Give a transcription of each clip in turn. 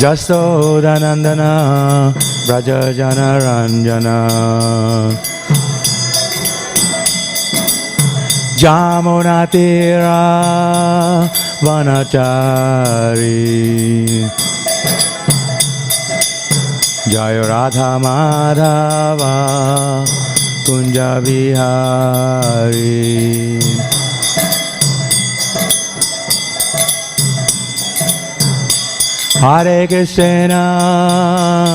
Jasodanandana Brajajana Ranjana Jamunatira Vanachari Jaya Radha Madhava Kunja Vihari Hare Krishna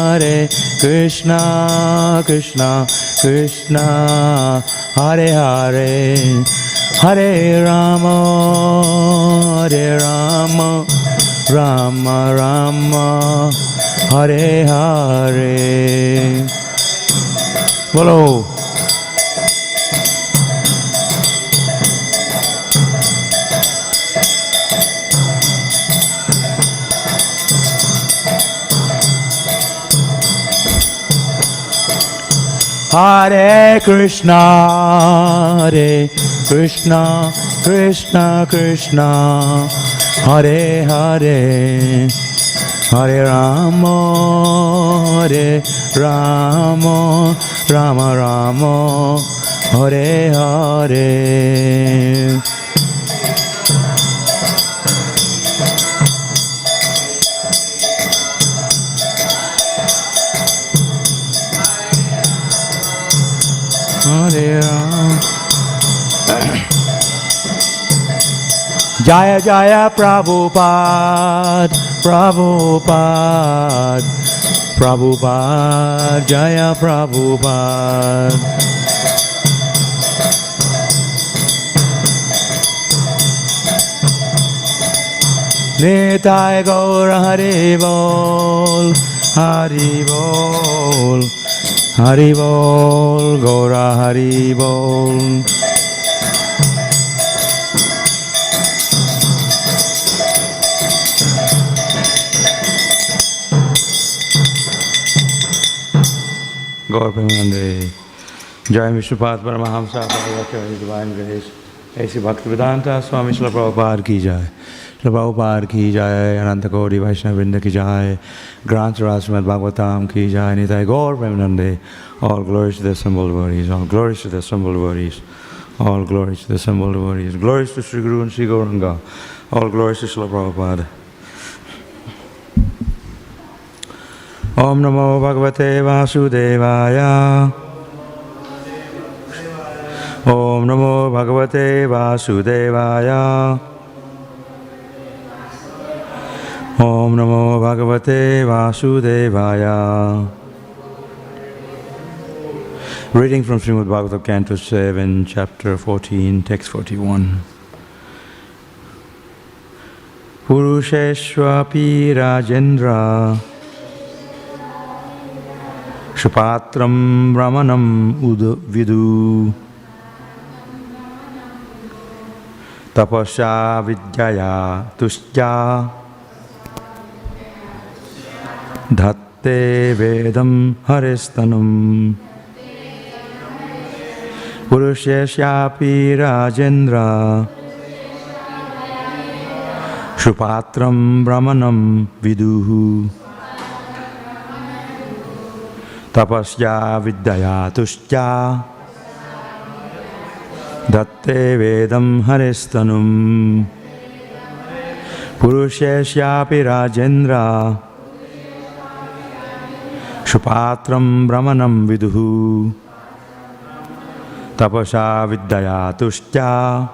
Hare Krishna Krishna Krishna Hare Hare Hare Rama Rama Rama Hare Hare Bolo Hare Krishna Krishna Krishna Hare Hare Hare Rama Rama Rama Hare Hare Jaya Jaya Prabhupada Prabhupada Prabhupada Jaya Prabhupada Nitai Gaura Hari Bol Hari Bol Hari Bol Gaura Hari Bol Gaur Premanande Jai Vishnupat Paramahamsa Prabhupada Divine Grace A.C. Bhaktivedanta Swami Śrīmad Bhāgavatam ki jai Śrīmad Prabhupada ki jai Ananta Koti Vaishnava Vrinda ki jai Granth Śrīmad Bhāgavatam ki jai Nitai Gaur Premanande. All glories to the assembled devotees, all glories to the assembled devotees, all glories to the assembled devotees, glories to Sri Guru and Sri Gauranga, all glories to Śrīla Prabhupada. Om Namo Bhagavate Vasudevaya. Om Namo Bhagavate Vasudevaya. Om Namo Bhagavate Vasudevaya. Reading from Śrīmad Bhāgavatam, Canto 7, Chapter 14, Text 41. Purusheshvapi Rajendra Shupatram Brahmanam Vidu Tapasya Vidyaya Tushya Dhatte Vedam Haristanam Purusheshyapi Rajendra Shupatram Brahmanam Viduhu Tapasya Vidyaya Tushya Datte Vedam Haristanum Purusheshyapi Rajendra Shupatram Brahmanam Viduhu Tapasya Vidyaya Tushya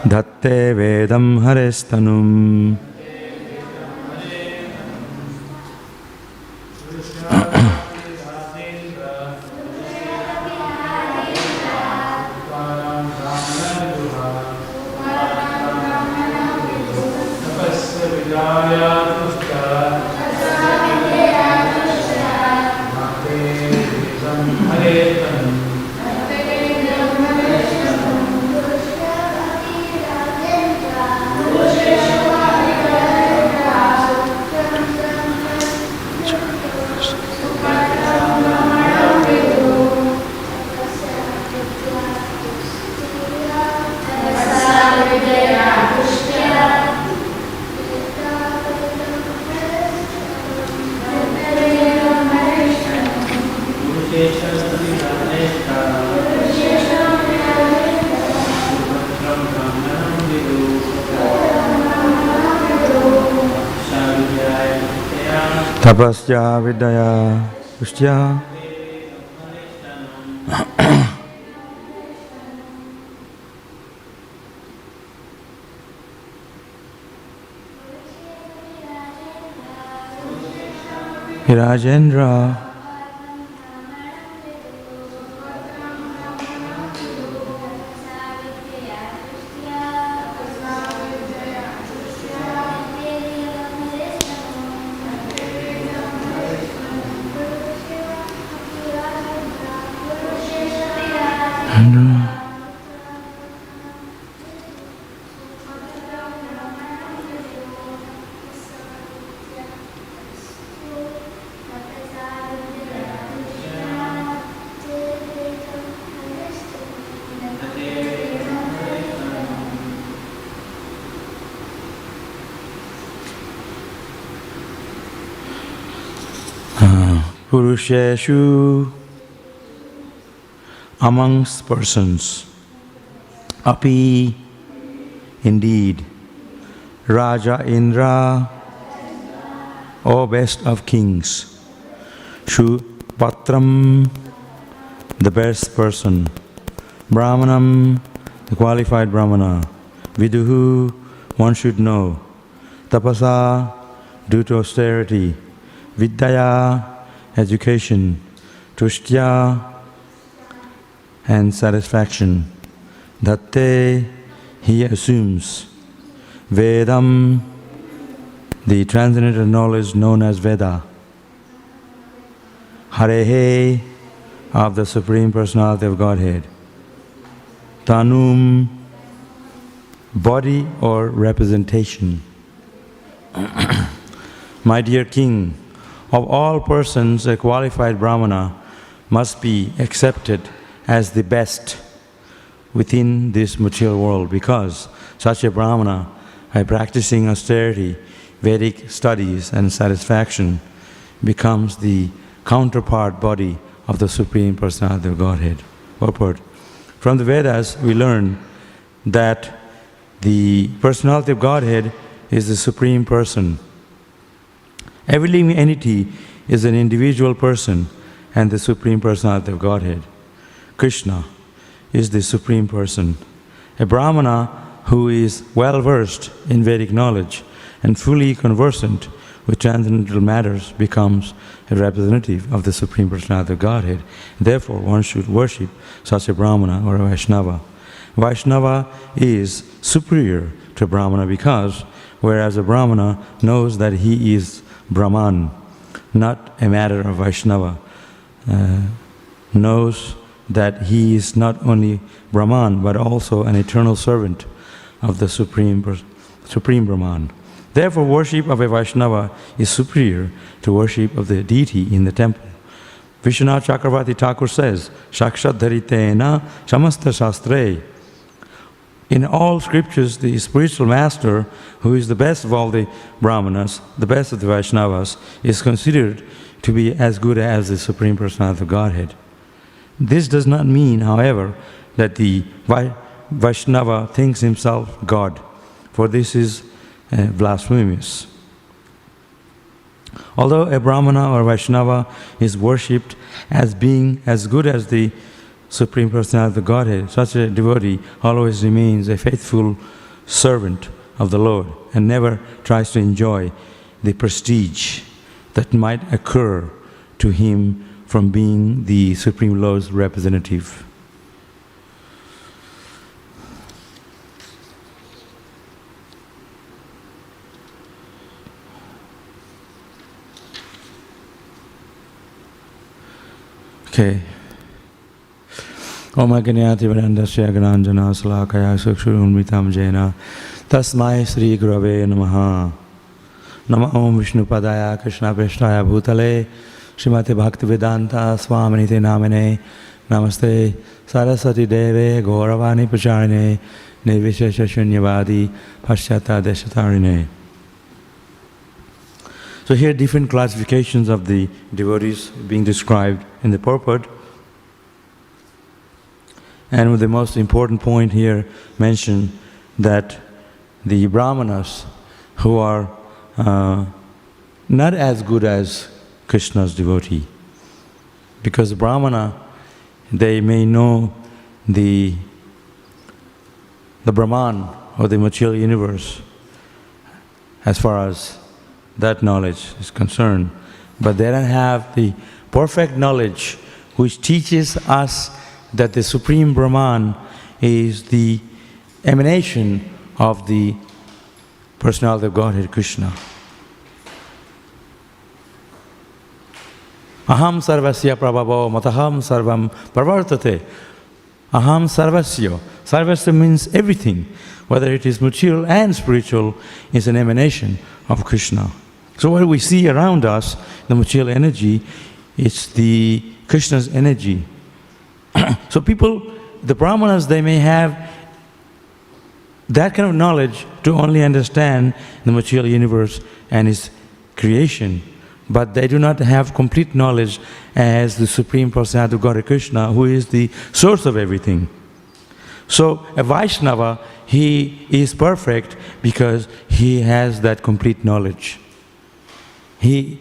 Dhatte Vedam Haristanum. tapasya vidya pushtya Hirajendra Purusheshu, amongst persons, api, indeed, Raja Indra, O best of kings, Shu Patram, the best person, Brahmanam, the qualified Brahmana, Viduhu, one should know, Tapasa, due to austerity, Vidyaya, education, Tushtya, and satisfaction. Datte, he assumes. Vedam, the transcendental knowledge known as Veda. Hare, of the Supreme Personality of Godhead. Tanum, body or representation. My dear king, of all persons, a qualified Brahmana must be accepted as the best within this material world, because such a Brahmana, by practicing austerity, Vedic studies and satisfaction, becomes the counterpart body of the Supreme Personality of Godhead. Purport. From the Vedas we learn that the Personality of Godhead is the Supreme Person. Every living entity is an individual person and the Supreme Personality of Godhead. Krishna is the Supreme Person. A Brahmana who is well versed in Vedic knowledge and fully conversant with transcendental matters becomes a representative of the Supreme Personality of Godhead. Therefore, one should worship such a Brahmana or a Vaishnava. Vaishnava is superior to Brahmana because, whereas a Brahmana knows that he is Brahman, not a matter of Vaishnava, knows that he is not only Brahman but also an eternal servant of the Supreme Brahman. Therefore, worship of a Vaishnava is superior to worship of the deity in the temple. Vishwanath Chakravarti Thakur says, Shakshat dharitena samasta shastre. In all scriptures, the spiritual master, who is the best of all the Brahmanas, the best of the Vaishnavas, is considered to be as good as the Supreme Personality of Godhead. This does not mean, however, that the Vaishnava thinks himself God, for this is blasphemous. Although a Brahmana or Vaishnava is worshipped as being as good as the Supreme Personality of Godhead, such a devotee always remains a faithful servant of the Lord and never tries to enjoy the prestige that might occur to him from being the Supreme Lord's representative. Okay. Om Agnyati Vrandasya Granjana Salakaya Sukshurumritam Jena Tasmai Sri Gurave Namaha. Nama Om Vishnu Padaya Krishna Preshtaya Bhutale Śrīmad Bhaktivedanta Swami Namane Namaste Saraswati Deve Gauravani Pacharine Nirvishesha Shunyavadi Paschata Deshatarine. So here different classifications of the devotees being described in the purport. And with the most important point here mentioned that the Brahmanas who are not as good as Krishna's devotee. Because Brahmana, they may know the Brahman or the material universe as far as that knowledge is concerned, but they don't have the perfect knowledge which teaches us that the Supreme Brahman is the emanation of the personality of Godhead Krishna. Aham sarvasya prabhavo mataham sarvam pravartate. Aham sarvasya. Sarvasya means everything, whether it is material and spiritual, is an emanation of Krishna. So what we see around us, the material energy, it's the Krishna's energy. So people, the Brahmanas, they may have that kind of knowledge to only understand the material universe and its creation, but they do not have complete knowledge as the Supreme Personality of Godhead Krishna, who is the source of everything. So a Vaishnava, he is perfect because he has that complete knowledge. He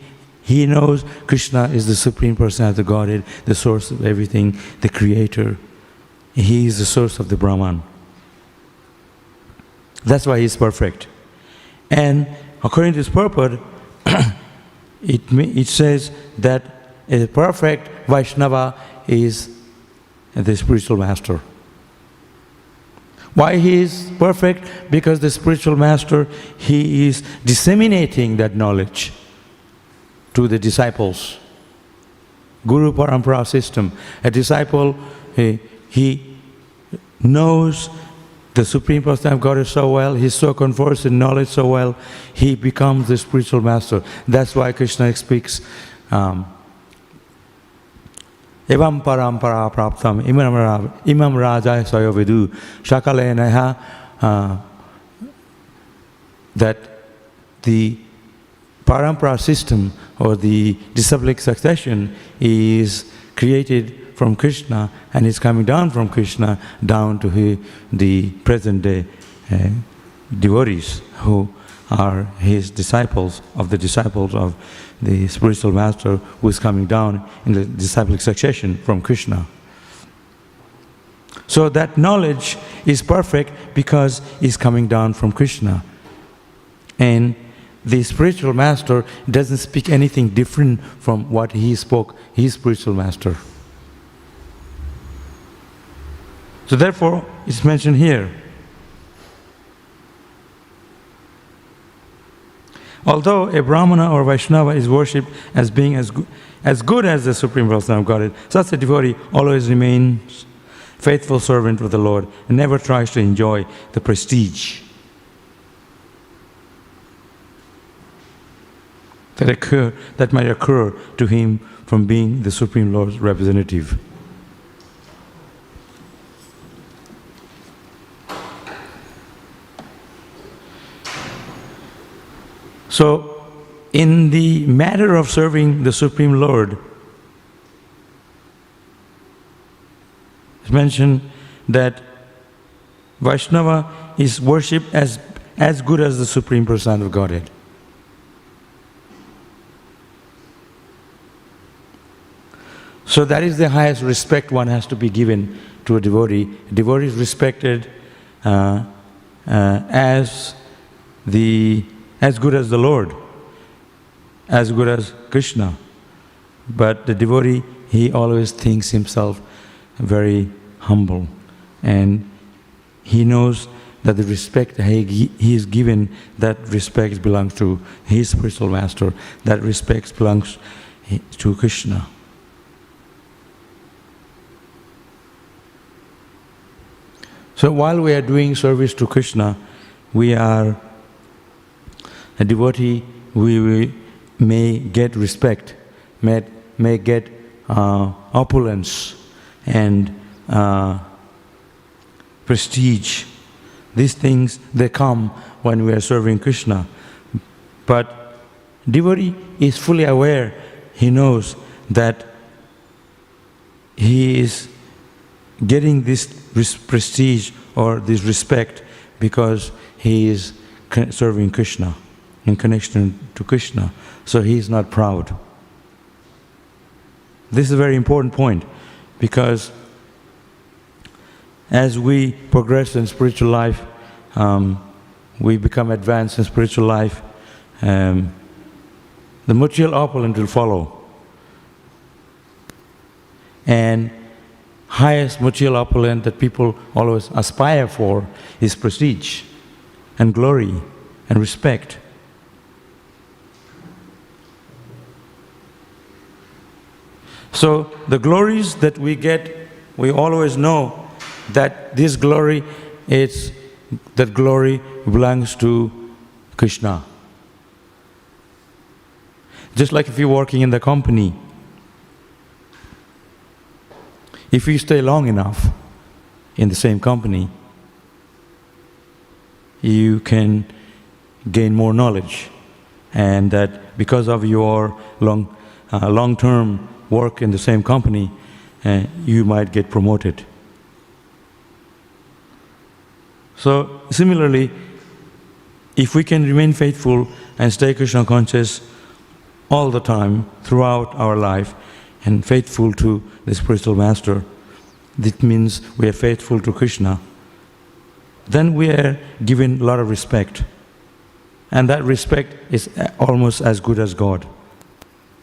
knows Krishna is the Supreme Personality of Godhead, the source of everything, the creator. He is the source of the Brahman. That's why he is perfect. And according to this purport, it says that a perfect Vaishnava is the spiritual master. Why he is perfect? Because the spiritual master, he is disseminating that knowledge to the disciples. Guru Parampara system. A disciple, he knows the Supreme Personality of God so well, he's so conversed in knowledge so well, he becomes the spiritual master. That's why Krishna speaks, Evam parampara praptam imam rajaya sayo vidu shakalenaha, that the parampara system or the disciplic succession is created from Krishna and is coming down from Krishna down to the present day devotees who are his disciples of the spiritual master who is coming down in the disciplic succession from Krishna. So that knowledge is perfect because it's coming down from Krishna. And the spiritual master doesn't speak anything different from what he spoke, his spiritual master. So therefore, it's mentioned here. Although a Brahmana or Vaishnava is worshipped as being as good as the Supreme Personality of Godhead, such a devotee always remains faithful servant of the Lord and never tries to enjoy the prestige that might occur to him from being the Supreme Lord's representative. So, in the matter of serving the Supreme Lord, it's mentioned that Vaishnava is worshipped as good as the Supreme Personality of Godhead. So that is the highest respect one has to be given to a devotee. A devotee is respected as good as the Lord, as good as Krishna. But the devotee, he always thinks himself very humble. And he knows that the respect he is given, that respect belongs to his spiritual master. That respect belongs to Krishna. So while we are doing service to Krishna, we are a devotee, we may get respect, may get opulence and prestige. These things, they come when we are serving Krishna. But devotee is fully aware, he knows that he is getting this prestige or this respect because he is serving Krishna. in connection to Krishna, so he is not proud. This is a very important point, because as we progress in spiritual life, we become advanced in spiritual life, the material opulence will follow. And highest material opulence that people always aspire for is prestige and glory and respect. So the glories that we get, we always know that this glory belongs to Krishna. Just like if you're working in the company, if you stay long enough in the same company, you can gain more knowledge, and that because of your long-term work in the same company, you might get promoted. So similarly, if we can remain faithful and stay Krishna conscious all the time throughout our life, and faithful to the spiritual master, that means we are faithful to Krishna, then we are given a lot of respect. And that respect is almost as good as God.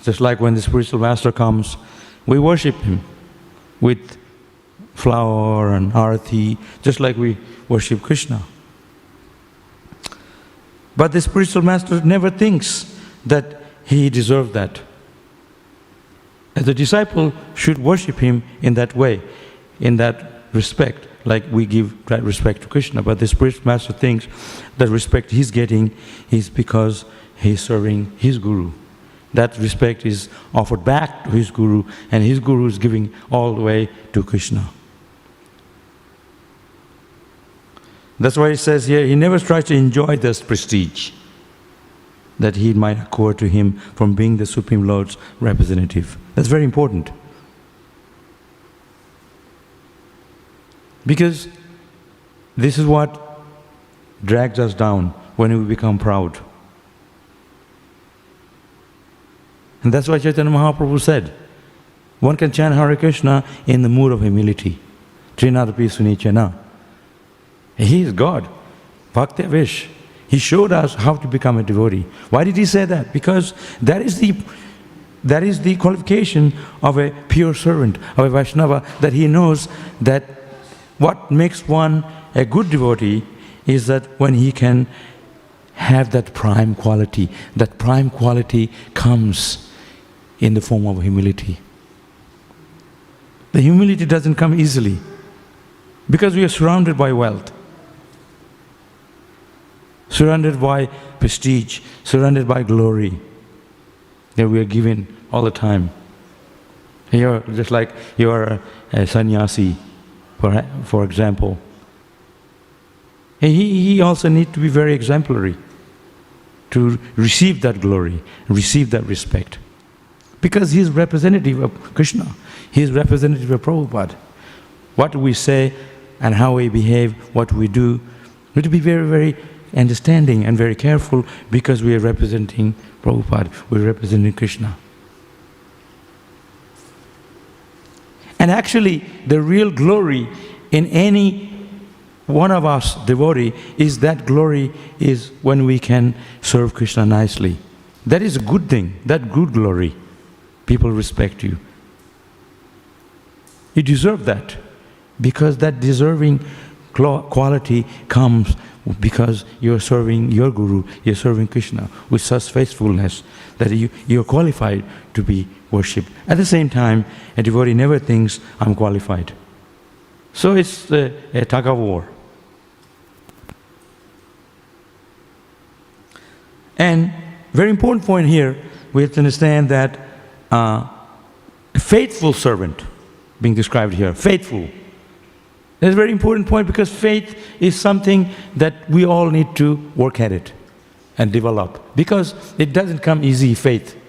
Just like when the spiritual master comes, we worship him with flower and arati, just like we worship Krishna. But the spiritual master never thinks that he deserves that. The disciple should worship him in that way, in that respect, like we give that respect to Krishna. But the spiritual master thinks that respect he's getting is because he's serving his guru. That respect is offered back to his guru, and his guru is giving all the way to Krishna. That's why it says here, he never tries to enjoy this prestige that he might acquire to him from being the Supreme Lord's representative. That's very important. Because this is what drags us down when we become proud. And that's why Chaitanya Mahaprabhu said, one can chant Hare Krishna in the mood of humility. Trinadapi Sunichana. He is God. Bhaktivedanta. He showed us how to become a devotee. Why did he say that? Because that is the qualification of a pure servant, of a Vaishnava, that he knows that what makes one a good devotee is that when he can have that prime quality. That prime quality comes in the form of humility. The humility doesn't come easily because we are surrounded by wealth, surrounded by prestige, surrounded by glory that we are given all the time. You're just like you are a sannyasi, for example. He also needs to be very exemplary to receive that glory, receive that respect. Because he is representative of Krishna. He is representative of Prabhupada. What we say and how we behave, what we do, we have to be very, very understanding and very careful because we are representing Prabhupada, we are representing Krishna. And actually, the real glory in any one of us devotee is that glory is when we can serve Krishna nicely. That is a good thing, that good glory. People respect you. You deserve that because that deserving quality comes because you're serving your Guru, you're serving Krishna with such faithfulness that you're qualified to be worshipped. At the same time, a devotee never thinks, I'm qualified. So it's a tug of war. And very important point here, we have to understand that a faithful servant being described here, faithful. That's a very important point because faith is something that we all need to work at it and develop because it doesn't come easy, faith.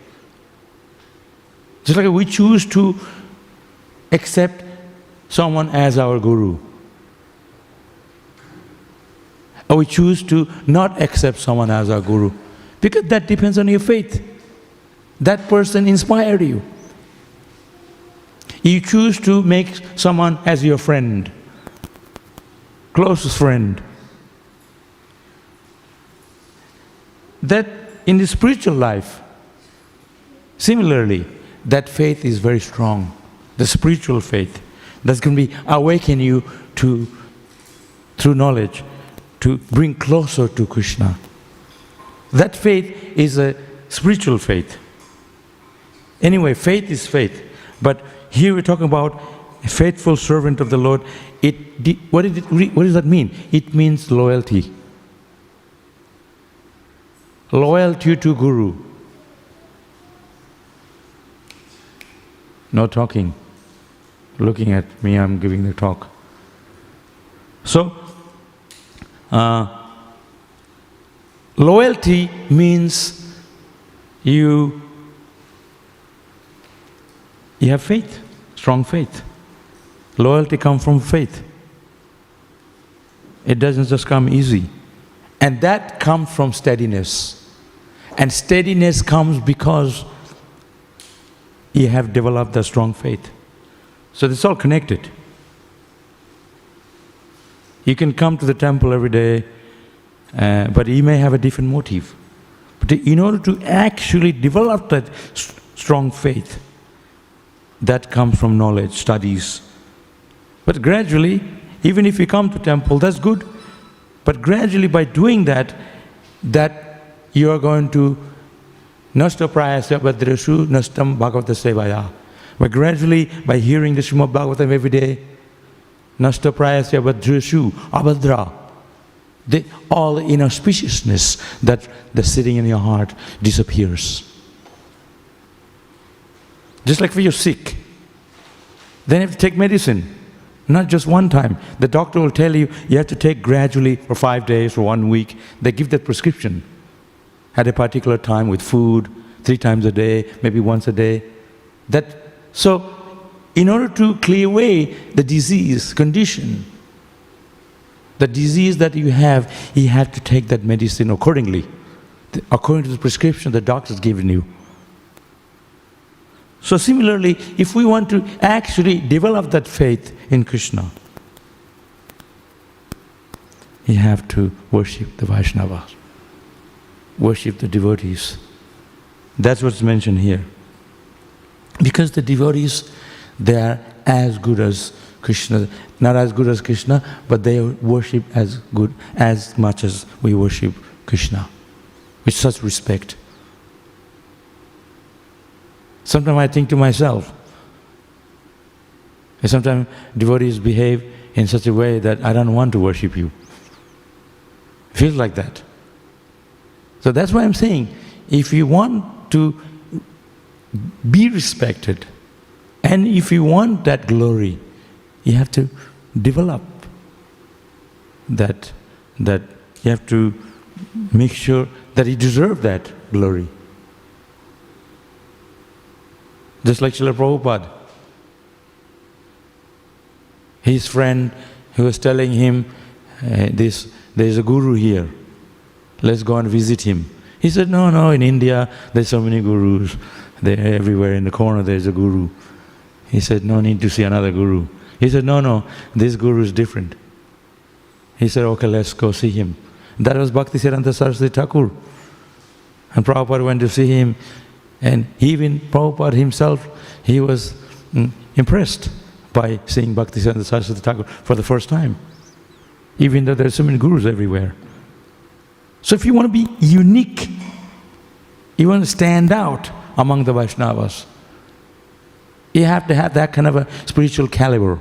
Just like we choose to accept someone as our Guru, or we choose to not accept someone as our Guru Because that depends on your faith. That person inspired you. You choose to make someone as your friend, closest friend. That in the spiritual life, similarly, that faith is very strong. The spiritual faith that's going to be awaken you to, through knowledge, to bring closer to Krishna. That faith is a spiritual faith. Anyway, faith is faith. But here we're talking about a faithful servant of the Lord. What does that mean? It means loyalty. Loyalty to Guru. No talking. Looking at me, I'm giving the talk. So, loyalty means you have faith, strong faith. Loyalty comes from faith. It doesn't just come easy. And that comes from steadiness. And steadiness comes because you have developed a strong faith. So it's all connected. You can come to the temple every day, but you may have a different motive. But in order to actually develop that strong faith, that comes from knowledge, studies. But gradually, even if you come to temple, that's good. But gradually by doing that you are going to nasta prayasya badreshu nastam bhagavata sevaya. But gradually, by hearing the Śrīmad Bhāgavatam every day, nasta prayasya badreshu abhadra, all the inauspiciousness that's sitting in your heart disappears. Just like when you're sick, then you have to take medicine, not just one time. The doctor will tell you, you have to take gradually for 5 days, for 1 week. They give that prescription at a particular time with food, 3 times a day, maybe once a day. So, in order to clear away the disease condition, the disease that you have to take that medicine accordingly, according to the prescription the doctor's given you. So similarly, if we want to actually develop that faith in Krishna, you have to worship the Vaishnavas, worship the devotees. That's what's mentioned here. Because the devotees, they are as good as Krishna, not as good as Krishna, but they worship as much as we worship Krishna, with such respect. Sometimes I think to myself, sometimes devotees behave in such a way that I don't want to worship you. It feels like that. So that's why I'm saying, if you want to be respected, and if you want that glory, you have to develop that you have to make sure that you deserve that glory. Just like Srila Prabhupada. His friend who was telling him, there's a guru here, let's go and visit him. He said, no, in India there's so many gurus. They're everywhere, in the corner there's a guru. He said, no need to see another guru. He said, no, this guru is different. He said, okay, let's go see him. That was Bhaktivedanta Saraswati Thakur. And Prabhupada went to see him, and even Prabhupada himself, he was impressed by seeing Bhaktivedanta Saraswati Thakur for the first time, even though there are so many gurus everywhere. So if you want to be unique, you want to stand out among the Vaishnavas, you have to have that kind of a spiritual caliber.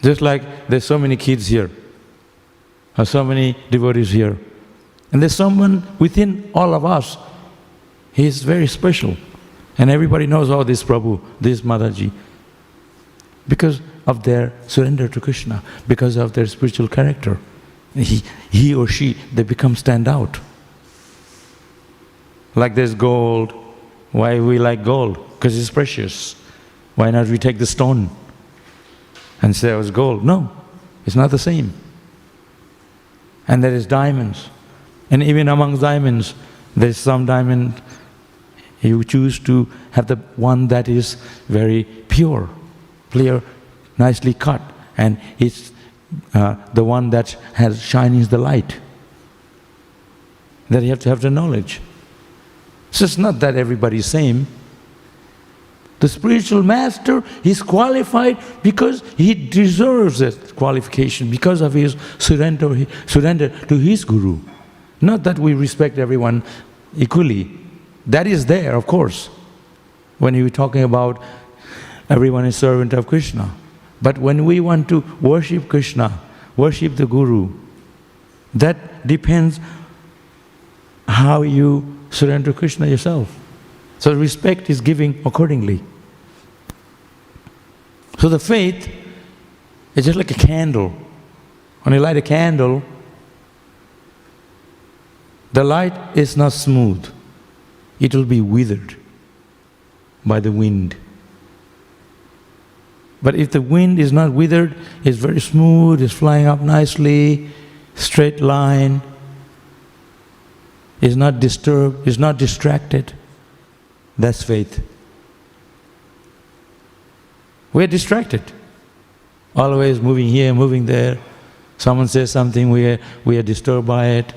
Just like there's so many kids here, or so many devotees here, and there's someone within all of us, he is very special. And everybody knows, oh, this Prabhu, this Mataji, because of their surrender to Krishna, because of their spiritual character. He or she, they become stand out. Like there's gold. Why we like gold? Because it's precious. Why not we take the stone and say it was gold? No, it's not the same. And there is diamonds. And even among diamonds, there is some diamond, you choose to have the one that is very pure, clear, nicely cut, and it's the one that has shines the light. That you have to have the knowledge. So it's not that everybody is same. The spiritual master is qualified because he deserves that qualification, because of his surrender to his guru. Not that we respect everyone equally. That is there, of course, when you're talking about everyone is servant of Krishna. But when we want to worship Krishna, worship the guru, that depends how you surrender to Krishna yourself. So respect is giving accordingly. So the faith is just like a candle. When you light a candle, the light is not smooth. It will be withered by the wind. But if the wind is not withered, it's very smooth, it's flying up nicely, straight line, is not disturbed, is not distracted, that's faith. We're distracted, always moving here, moving there. Someone says something, we are disturbed by it.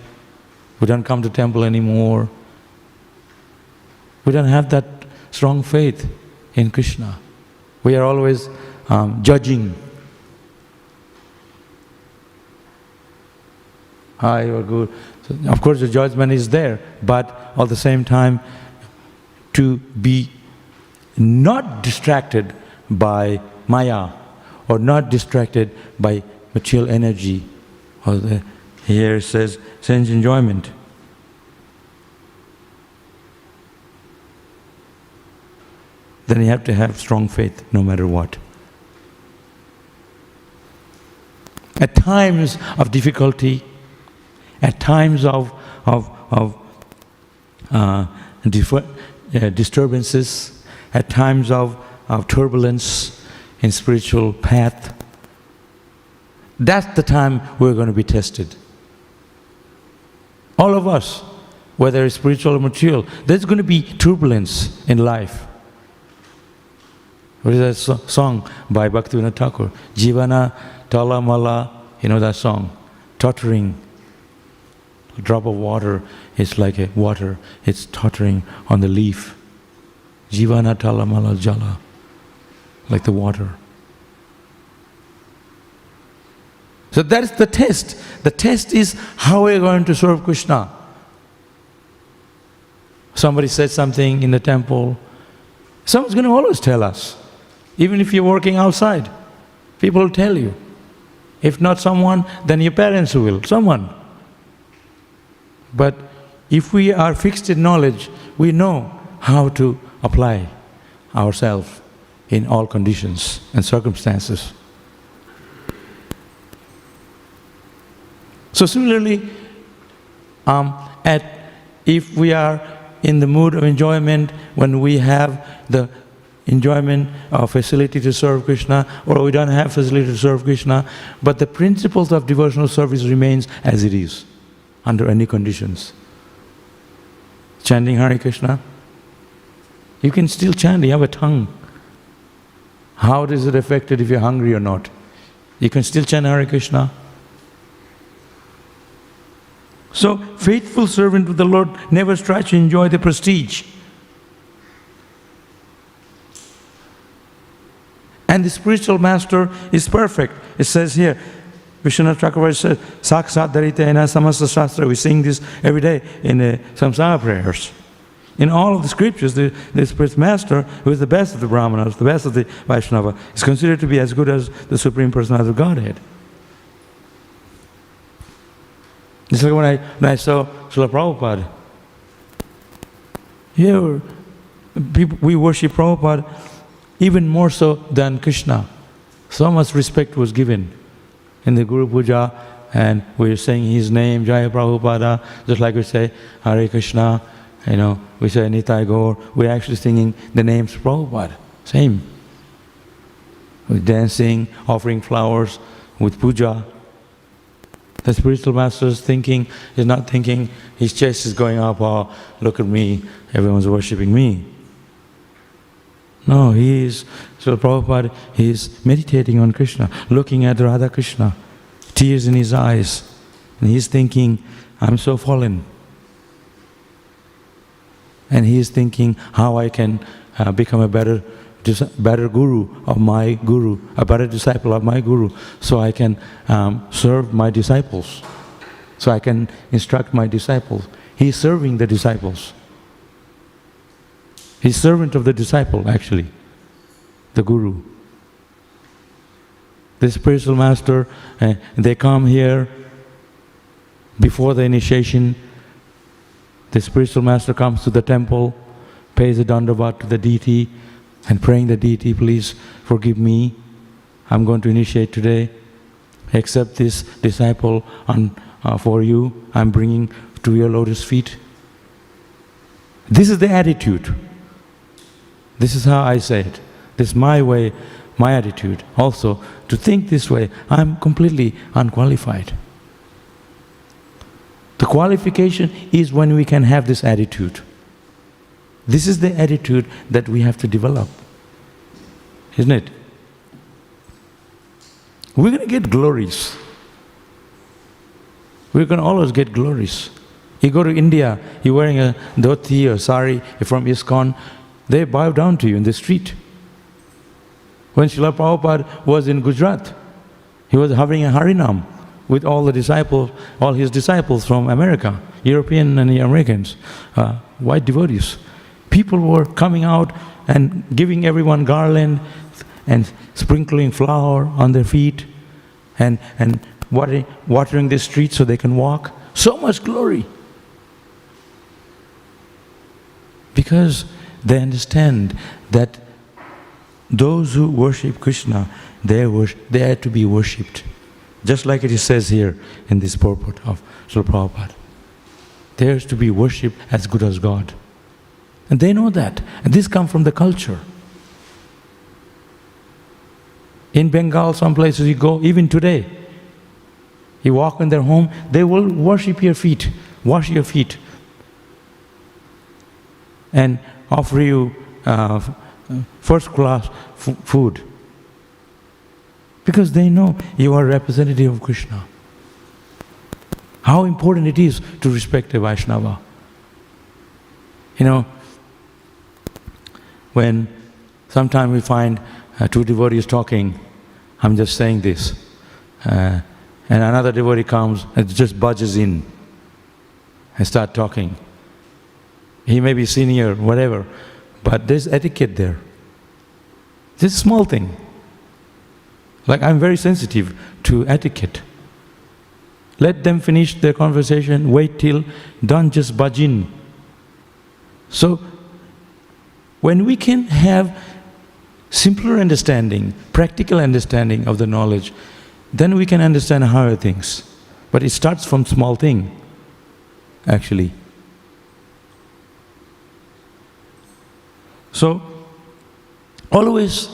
We don't come to temple anymore. We don't have that strong faith in Krishna. We are always judging. Hi, you are good. So of course the judgment is there, but at the same time to be not distracted by maya or not distracted by material energy, or here it says sense enjoyment. Then you have to have strong faith no matter what. At times of difficulty, at times of disturbances, at times of turbulence in spiritual path, that's the time we're going to be tested. All of us, whether it's spiritual or material, there's going to be turbulence in life. What is that song by Bhaktivedanta Thakur? Jivana Tala Mala, you know that song? Tottering. A drop of water is like a water, it's tottering on the leaf. Jivana Tala Mala Jala, like the water. So that's the test. The test is how we're going to serve Krishna. Somebody said something in the temple, someone's going to always tell us. Even if you're working outside, people will tell you. If not someone, then your parents will, someone. But if we are fixed in knowledge, we know how to apply ourselves in all conditions and circumstances. So similarly, if we are in the mood of enjoyment, when we have the enjoyment or facility to serve Krishna, or we don't have facility to serve Krishna, but the principles of devotional service remains as it is, under any conditions. Chanting Hare Krishna, you can still chant, you have a tongue. How is it affected if you're hungry or not? You can still chant Hare Krishna. So, faithful servant of the Lord never tries to enjoy the prestige. And the spiritual master is perfect. It says here, Vishwanath Chakravarti says, Saksat Daritena Samasta Shastra. We sing this every day in the Samsara prayers. In all of the scriptures, the spiritual master, who is the best of the Brahmanas, the best of the Vaishnava, is considered to be as good as the Supreme Personality of Godhead. It's like when I saw Srila Prabhupada. Here, we worship Prabhupada even more so than Krishna. So much respect was given in the Guru Puja, and we're saying his name, Jaya Prabhupada, just like we say Hare Krishna, we say Nitai Gaur, we're actually singing the names of Prabhupada, same. With dancing, offering flowers, with puja. The spiritual master is not thinking his chest is going up, oh, look at me, everyone's worshipping me. No, so Prabhupada, he is meditating on Krishna, looking at Radha Krishna, tears in his eyes, and he's thinking, I'm so fallen. And he is thinking how I can become a better guru of my guru, a better disciple of my guru, so I can serve my disciples, so I can instruct my disciples. He is serving the disciples. He's servant of the disciple, actually, the guru. The spiritual master, they come here before the initiation. The spiritual master comes to the temple, pays a dandavat to the deity, and praying the deity, please forgive me, I'm going to initiate today. Accept this disciple for you, I'm bringing to your lotus feet. This is the attitude. This is how I say it. This is my way, my attitude. Also, to think this way, I'm completely unqualified. The qualification is when we can have this attitude. This is the attitude that we have to develop, isn't it? We're going to get glories. We're going to always get glories. You go to India, you're wearing a dhoti or sari from ISKCON, they bow down to you in the street. When Srila Prabhupada was in Gujarat, he was having a Harinam with all his disciples from America, European and Americans, white devotees. People were coming out and giving everyone garland and sprinkling flour on their feet and watering the streets so they can walk. So much glory. Because they understand that those who worship Krishna, they are to be worshipped. Just like it says here in this purport of Srila Prabhupada. They are to be worshipped as good as God. And they know that. And this comes from the culture. In Bengal, some places you go, even today, you walk in their home, they will worship your feet, wash your feet, and offer you first-class food. Because they know you are a representative of Krishna. How important it is to respect a Vaishnava. You know, when sometimes we find two devotees talking, I'm just saying this, and another devotee comes and just budges in and start talking. He may be senior, whatever, but there's etiquette there. This is a small thing. Like, I'm very sensitive to etiquette. Let them finish their conversation, wait till done, just budge in. So, when we can have simpler understanding, practical understanding of the knowledge, then we can understand higher things. But it starts from small thing, actually. So, always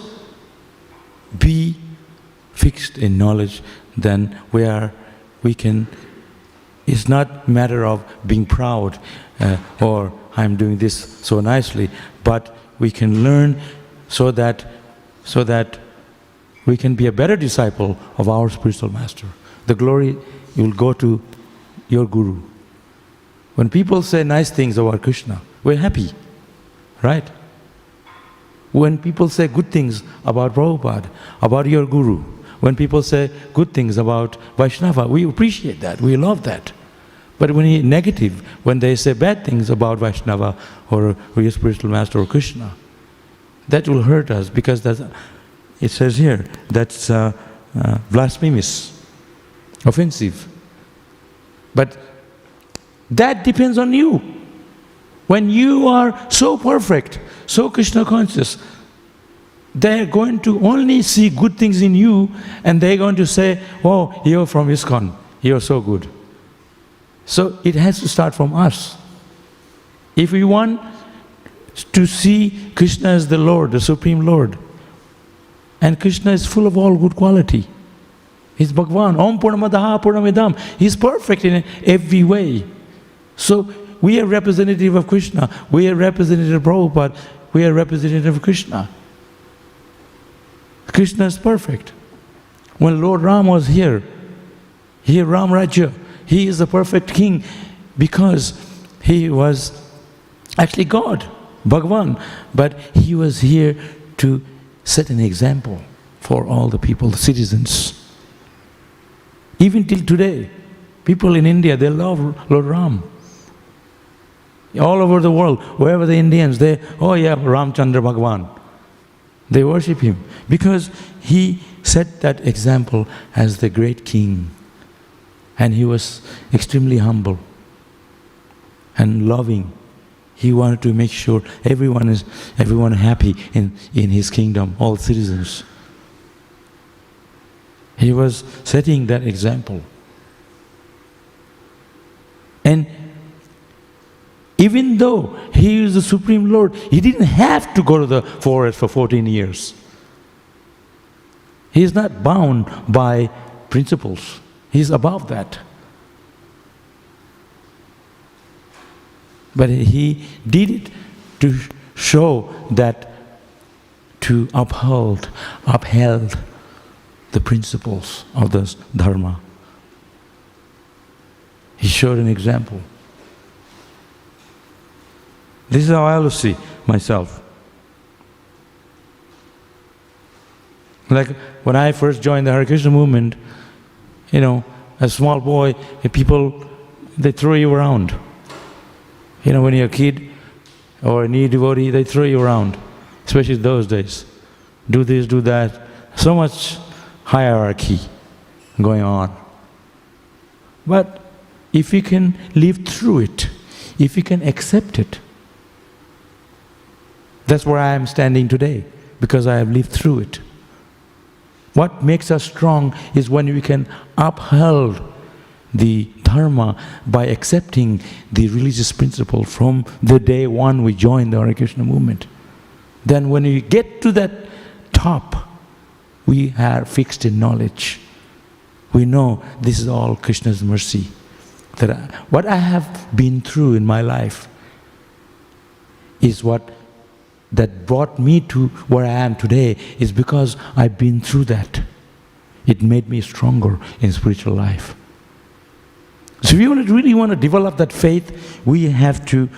be fixed in knowledge, then we can, it's not a matter of being proud or I'm doing this so nicely, but we can learn so that we can be a better disciple of our spiritual master. The glory will go to your guru. When people say nice things about Krishna, we're happy, right? When people say good things about Prabhupada, about your guru, when people say good things about Vaishnava, we appreciate that, we love that. But when it's negative, when they say bad things about Vaishnava or your spiritual master or Krishna, that will hurt us, because it says here, that's blasphemous, offensive. But that depends on you. When you are so perfect, so Krishna conscious, they're going to only see good things in you, and they're going to say, oh, you're from ISKCON, you're so good. So it has to start from us. If we want to see Krishna as the Lord, the Supreme Lord, and Krishna is full of all good quality, He's Bhagavan. Om Purnamadaha Purnamidam. He's perfect in every way. So we are representative of Krishna. We are representative of Prabhupada. We are representative of Krishna. Krishna is perfect. When Lord Ram was here Ram Rajya, he is the perfect king because he was actually God, Bhagavan. But he was here to set an example for all the people, the citizens. Even till today, people in India, they love Lord Ram. All over the world, wherever the Indians, oh yeah, Ramchandra Bhagavan. They worship him because he set that example as the great king. And he was extremely humble and loving. He wanted to make sure everyone happy in his kingdom, all citizens. He was setting that example. And even though he is the Supreme Lord, he didn't have to go to the forest for 14 years. He is not bound by principles. He is above that. But he did it to show that, to upheld the principles of this dharma. He showed an example. This is how I always see myself. Like when I first joined the Hare Krishna movement, as a small boy, people, they throw you around. When you're a kid or a new devotee, they throw you around, especially those days. Do this, do that. So much hierarchy going on. But if you can live through it, if you can accept it, that's where I am standing today, because I have lived through it. What makes us strong is when we can uphold the dharma by accepting the religious principle from the day one we joined the Hare Krishna movement. Then when we get to that top, we are fixed in knowledge. We know this is all Krishna's mercy. What I have been through in my life is what that brought me to where I am today, is because I've been through that. It made me stronger in spiritual life. So if we really want to develop that faith, we have to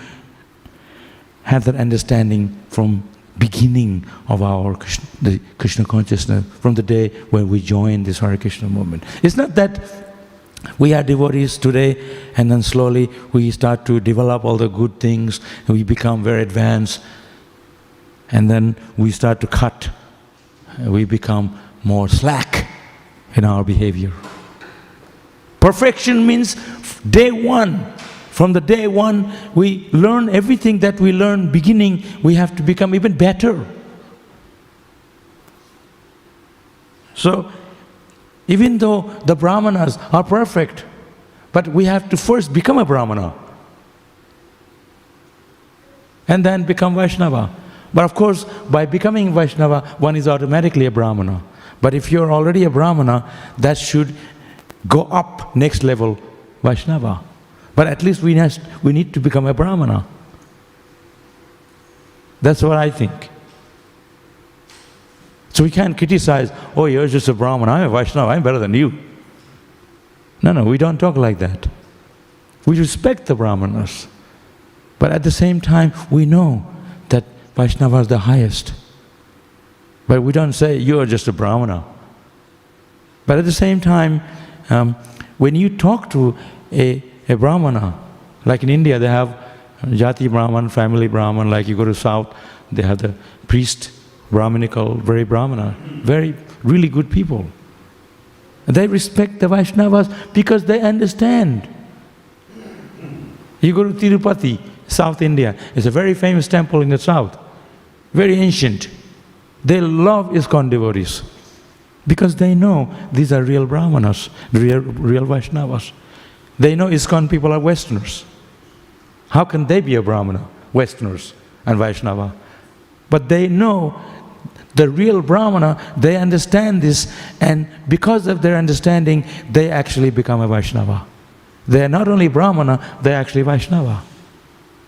have that understanding from beginning of our the Krishna consciousness, from the day when we joined this Hare Krishna movement. It's not that we are devotees today and then slowly we start to develop all the good things and we become very advanced, and then we start to cut, we become more slack in our behavior. Perfection means day one. From the day one, we learn everything that we learn beginning, we have to become even better. So, even though the Brahmanas are perfect, but we have to first become a Brahmana and then become Vaishnava. But of course, by becoming Vaishnava, one is automatically a Brahmana. But if you're already a Brahmana, that should go up next level, Vaishnava. But at least we need to become a Brahmana. That's what I think. So we can't criticize, oh, you're just a Brahmana, I'm a Vaishnava, I'm better than you. No, we don't talk like that. We respect the Brahmanas. But at the same time, we know that Vaishnava is the highest. But we don't say, you're just a Brahmana. But at the same time, when you talk to a Brahmana, like in India they have Jati Brahman, family Brahman, like you go to South, they have the priest, Brahminical, very Brahmana, really good people. They respect the Vaishnavas because they understand. You go to Tirupati, South India, it's a very famous temple in the south, very ancient. They love ISKCON devotees because they know these are real Brahmanas, real Vaishnavas. They know ISKCON people are Westerners. How can they be a Brahmana, Westerners and Vaishnava? But they know The real Brahmana, they understand this, and because of their understanding, they actually become a Vaishnava. They are not only Brahmana, they are actually Vaishnava.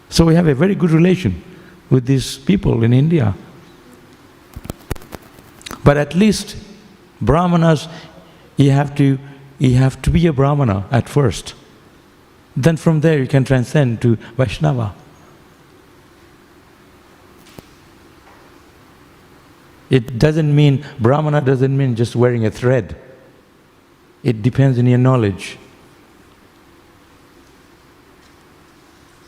So we have a very good relation with these people in India. But at least Brahmanas, you have to be a Brahmana at first. Then from there you can transcend to Vaishnava. It doesn't mean, Brahmana doesn't mean just wearing a thread. It depends on your knowledge.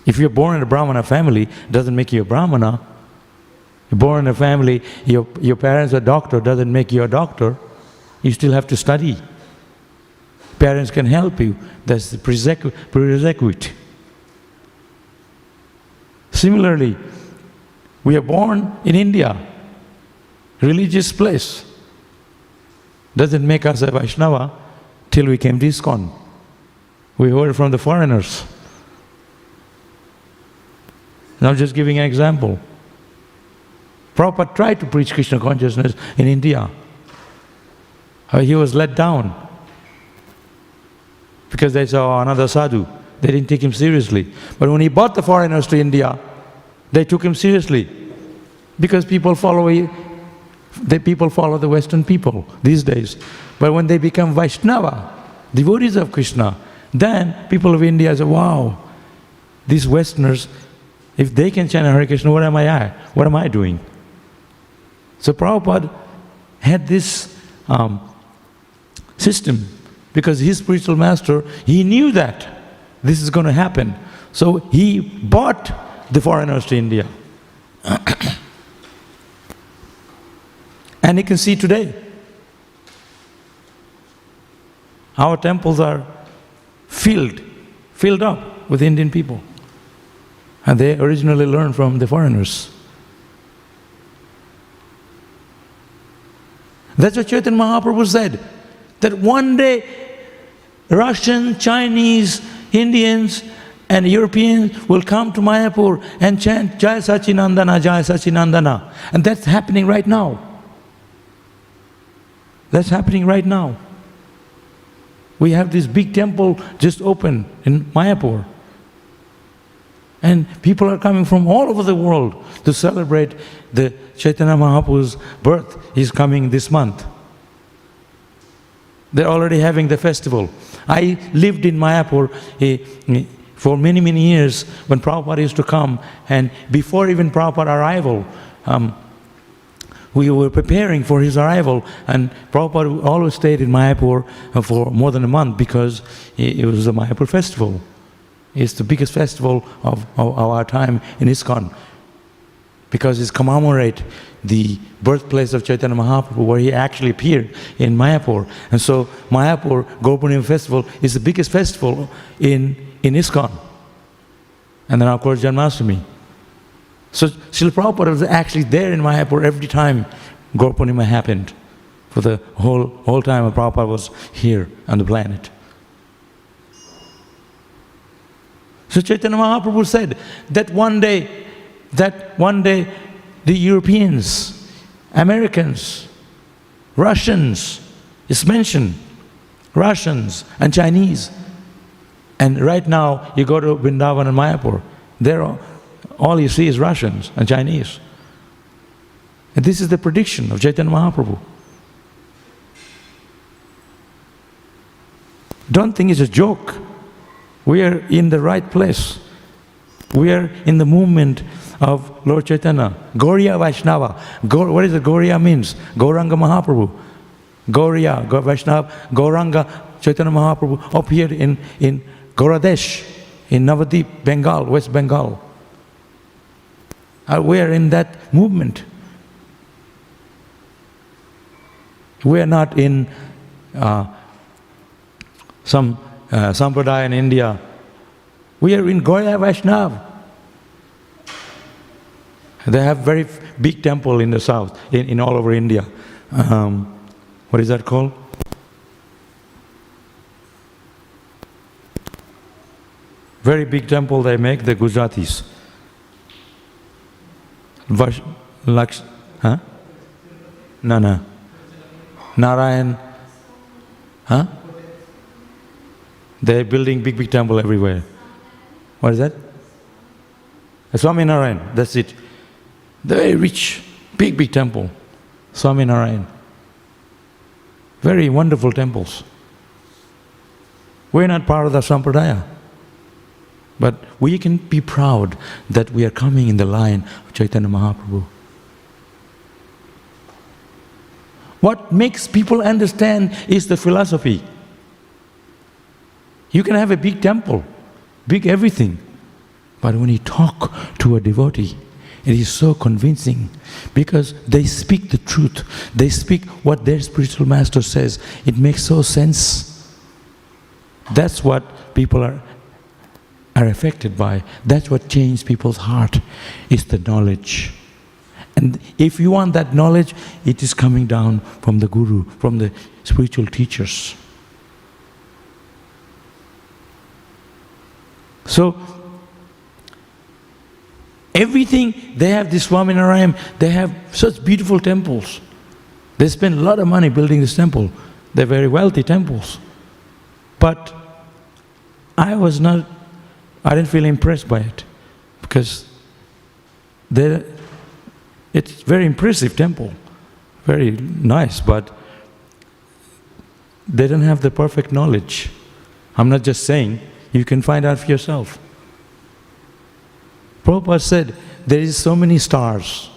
If you're born in a Brahmana family, doesn't make you a Brahmana. You're born in a family, your parents are doctor, doesn't make you a doctor. You still have to study. Parents can help you. That's the prerequisite. Similarly, we are born in India, religious place. Doesn't make us a Vaishnava till we came to ISKCON. We heard from the foreigners. Now just giving an example. Prabhupada tried to preach Krishna consciousness in India. He was let down because they saw another sadhu. They didn't take him seriously. But when he brought the foreigners to India, they took him seriously because people follow the Western people these days. But when they become Vaishnava, devotees of Krishna, then people of India say, wow, these Westerners, if they can chant Hare Krishna, what am I doing? So Prabhupada had this system because his spiritual master, he knew that this is going to happen. So he brought the foreigners to India. And you can see today, our temples are filled up with Indian people. And they originally learned from the foreigners. That's what Chaitanya Mahaprabhu said, that one day Russian, Chinese, Indians and Europeans will come to Mayapur and chant Jai Sachinandana, Jai Sachinandana. And that's happening right now. That's happening right now. We have this big temple just opened in Mayapur. And people are coming from all over the world to celebrate the Chaitanya Mahaprabhu's birth. He's coming this month. They're already having the festival. I lived in Mayapur for many, many years when Prabhupada used to come, and before even Prabhupada's arrival, we were preparing for his arrival, and Prabhupada always stayed in Mayapur for more than a month because it was the Mayapur festival. It's the biggest festival of our time in ISKCON because it commemorates the birthplace of Chaitanya Mahaprabhu, where he actually appeared in Mayapur. And so Mayapur Gaurapurnima festival is the biggest festival in ISKCON. And then of course Janmashtami. So Srila Prabhupada was actually there in Mayapur every time Gaurapurnima happened, for the whole time Prabhupada was here on the planet. So Chaitanya Mahaprabhu said that one day the Europeans, Americans, Russians, it's mentioned, Russians and Chinese. And right now you go to Vrindavan and Mayapur, there all you see is Russians and Chinese. And this is the prediction of Chaitanya Mahaprabhu. Don't think it's a joke. We are in the right place. We are in the movement of Lord Chaitanya. Gauriya Vaishnava. What is it Gauriya means? Gauranga Mahaprabhu. Gauriya, Vaishnava, Gauranga Chaitanya Mahaprabhu appeared in Gauradesh, in Navadip, Bengal, West Bengal. We are in that movement. We are not in some Sampradaya in India. We are in Gauriya Vaishnava. They have very big temple in the south, in all over India. What is that called? Very big temple they make, the Gujaratis. No. Narayan. Huh? They're building big temple everywhere. What is that? Swami Narayan, that's it. Very rich, big temple. Swami Narayan. Very wonderful temples. We're not part of the Sampradaya. But we can be proud that we are coming in the line of Chaitanya Mahaprabhu. What makes people understand is the philosophy. You can have a big temple, big everything, but when you talk to a devotee, it is so convincing because they speak the truth. They speak what their spiritual master says. It makes so sense. That's what people are affected by. That's what changes people's heart, is the knowledge. And if you want that knowledge, it is coming down from the Guru, from the spiritual teachers. So, everything, they have this Swaminarayan, they have such beautiful temples. They spend a lot of money building this temple. They're very wealthy temples. But I didn't feel impressed by it, because it's very impressive temple, very nice, but they don't have the perfect knowledge. I'm not just saying, you can find out for yourself. Prabhupada said, there is so many stars,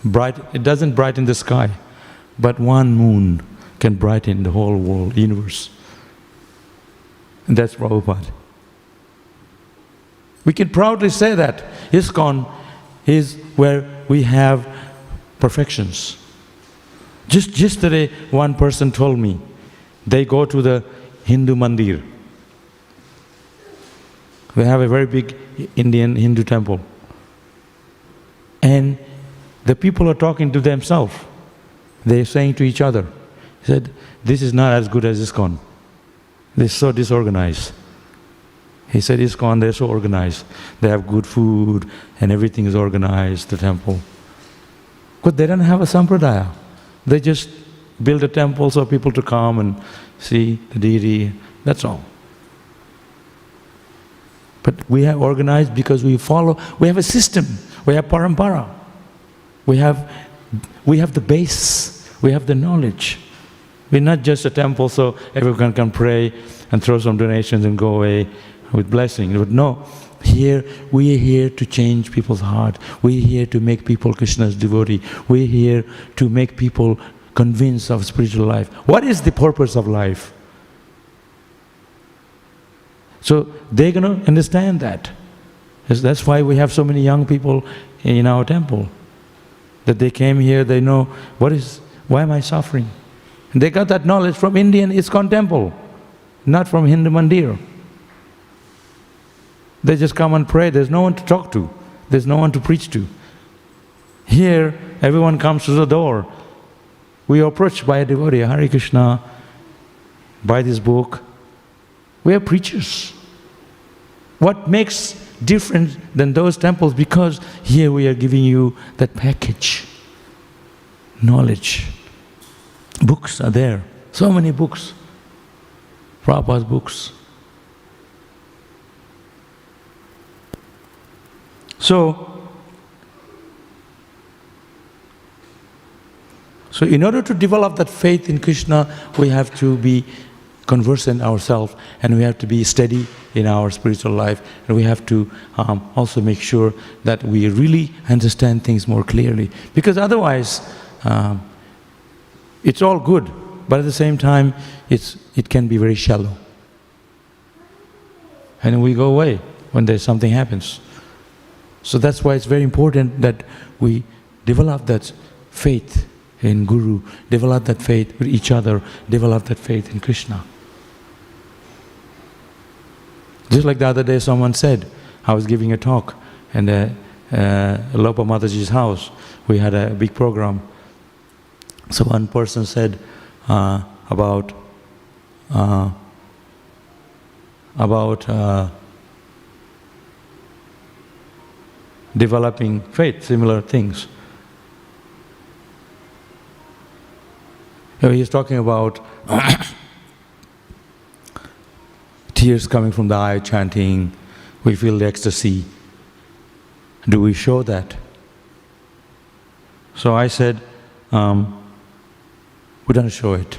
it doesn't brighten the sky, but one moon can brighten the whole world, universe. And that's Prabhupada. We can proudly say that ISKCON is where we have perfections. Just yesterday, one person told me, they go to the Hindu mandir. We have a very big Indian Hindu temple. And the people are talking to themselves. They're saying to each other, he said, this is not as good as ISKCON. They're so disorganized. He said, ISKCON, they're so organized. They have good food and everything is organized, the temple. But they don't have a sampradaya. They just build a temple so people to come and see the deity, that's all. But we have organized because we have a system, we have parampara. We have the base, we have the knowledge. We're not just a temple so everyone can pray and throw some donations and go away with blessing. But no, we are here to change people's heart. We're here to make people Krishna's devotee. We're here to make people convinced of spiritual life. What is the purpose of life? So they're going to understand that. That's why we have so many young people in our temple. That they came here, they know, why am I suffering? And they got that knowledge from Indian ISKCON temple, not from Hindu mandir. They just come and pray, there's no one to talk to, there's no one to preach to. Here, everyone comes to the door. We are approached by a devotee, Hare Krishna, buy this book. We are preachers. What makes different than those temples? Because here we are giving you that package, knowledge. Books are there, so many books, Prabhupada's books. So in order to develop that faith in Krishna, we have to be conversant ourselves, and we have to be steady in our spiritual life, and we have to also make sure that we really understand things more clearly. Because otherwise, it's all good, but at the same time, it can be very shallow. And we go away when there's something happens. So that's why it's very important that we develop that faith in Guru, develop that faith with each other, develop that faith in Krishna. Just like the other day someone said, I was giving a talk in Lopa Mataji's house. We had a big program. So one person said about developing faith, similar things. He's talking about tears coming from the eye, chanting, we feel the ecstasy. Do we show that? So I said, we don't show it.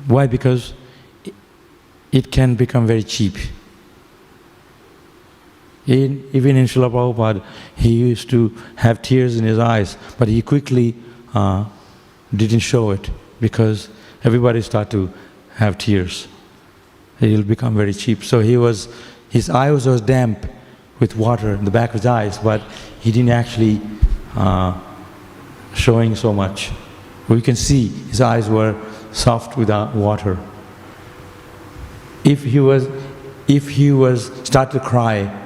Why? Because it can become very cheap. Even in Srila Prabhupada, he used to have tears in his eyes, but he quickly didn't show it because everybody started to have tears. He'll become very cheap. So his eyes was damp with water in the back of his eyes, but he didn't actually showing so much. We can see his eyes were soft without water. If he was start to cry,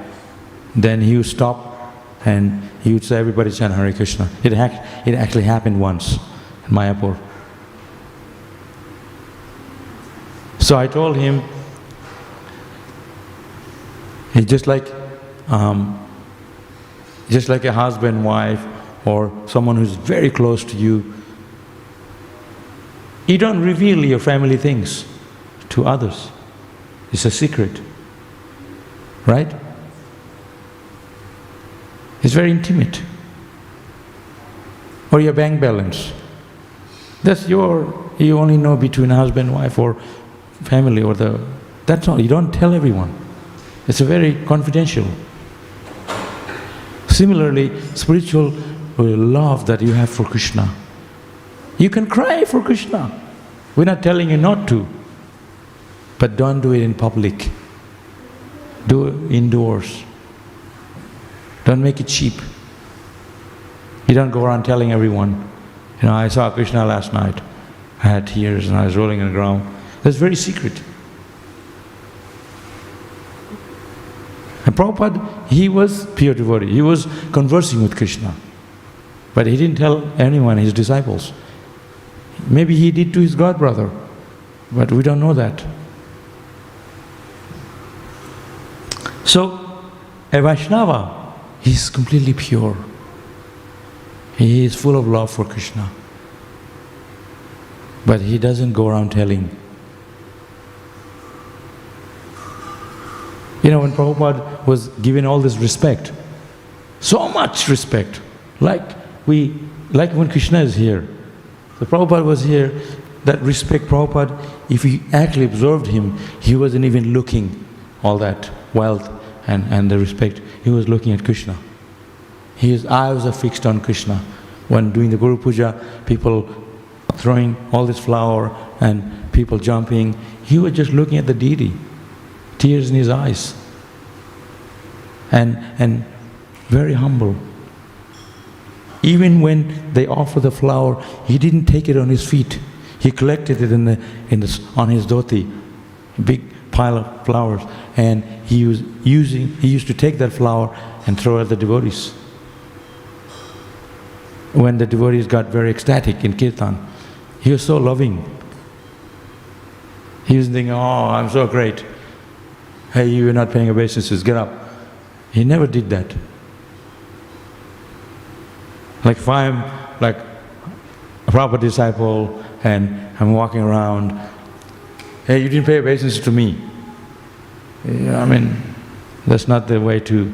then he would stop and he would say, everybody chant Hare Krishna. It actually happened once in Mayapur. So I told him, it's just like a husband, wife, or someone who's very close to you. You don't reveal your family things to others. It's a secret, right? It's very intimate. Or your bank balance. That's you only know between husband, wife, or family, or that's all. You don't tell everyone. It's a very confidential. Similarly, spiritual love that you have for Krishna. You can cry for Krishna. We're not telling you not to. But don't do it in public. Do it indoors. Don't make it cheap. You don't go around telling everyone, I saw Krishna last night. I had tears and I was rolling on the ground. That's very secret. And Prabhupada, he was pure devotee. He was conversing with Krishna. But he didn't tell anyone, his disciples. Maybe he did to his god brother, but we don't know that. So, a Vaishnava, he is completely pure. He is full of love for Krishna. But he doesn't go around telling. When Prabhupada was given all this respect, so much respect, like when Krishna is here. The Prabhupada was here, that respect Prabhupada, if you actually observed him, he wasn't even looking all that wealth and the respect. He was looking at Krishna. His eyes are fixed on Krishna. When doing the Guru Puja, people throwing all this flower and people jumping, he was just looking at the deity, tears in his eyes, and very humble. Even when they offer the flower, he didn't take it on his feet. He collected it on his dhoti, a big pile of flowers, and he used to take that flower and throw at the devotees. When the devotees got very ecstatic in kirtan, he was so loving. He was thinking, I'm so great. Hey, you're not paying obeisances, get up. He never did that. Like if I'm like a proper disciple and I'm walking around, hey, you didn't pay obeisance to me. That's not the way to,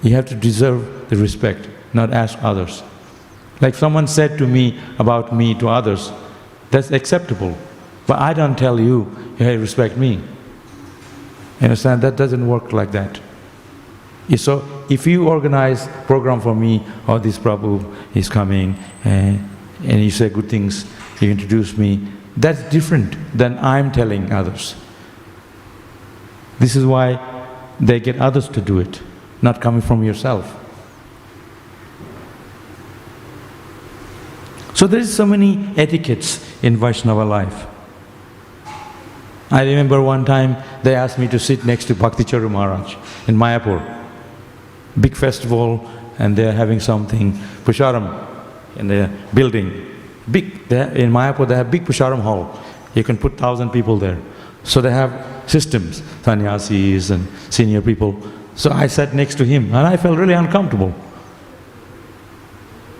you have to deserve the respect, not ask others. Like someone said to me about me to others, that's acceptable. But I don't tell you, hey, respect me. You understand? That doesn't work like that. So if you organize program for me, this Prabhu is coming and you say good things, you introduce me, that's different than I'm telling others. This is why they get others to do it, not coming from yourself. So there is so many etiquettes in Vaishnava life. I remember one time they asked me to sit next to Bhakti-Charu Maharaj in Mayapur. Big festival, and they're having something, Pusharam, in the building. In Mayapur they have big Pusharam hall. You can put 1,000 people there. So they have systems, sannyasis and senior people. So I sat next to him and I felt really uncomfortable.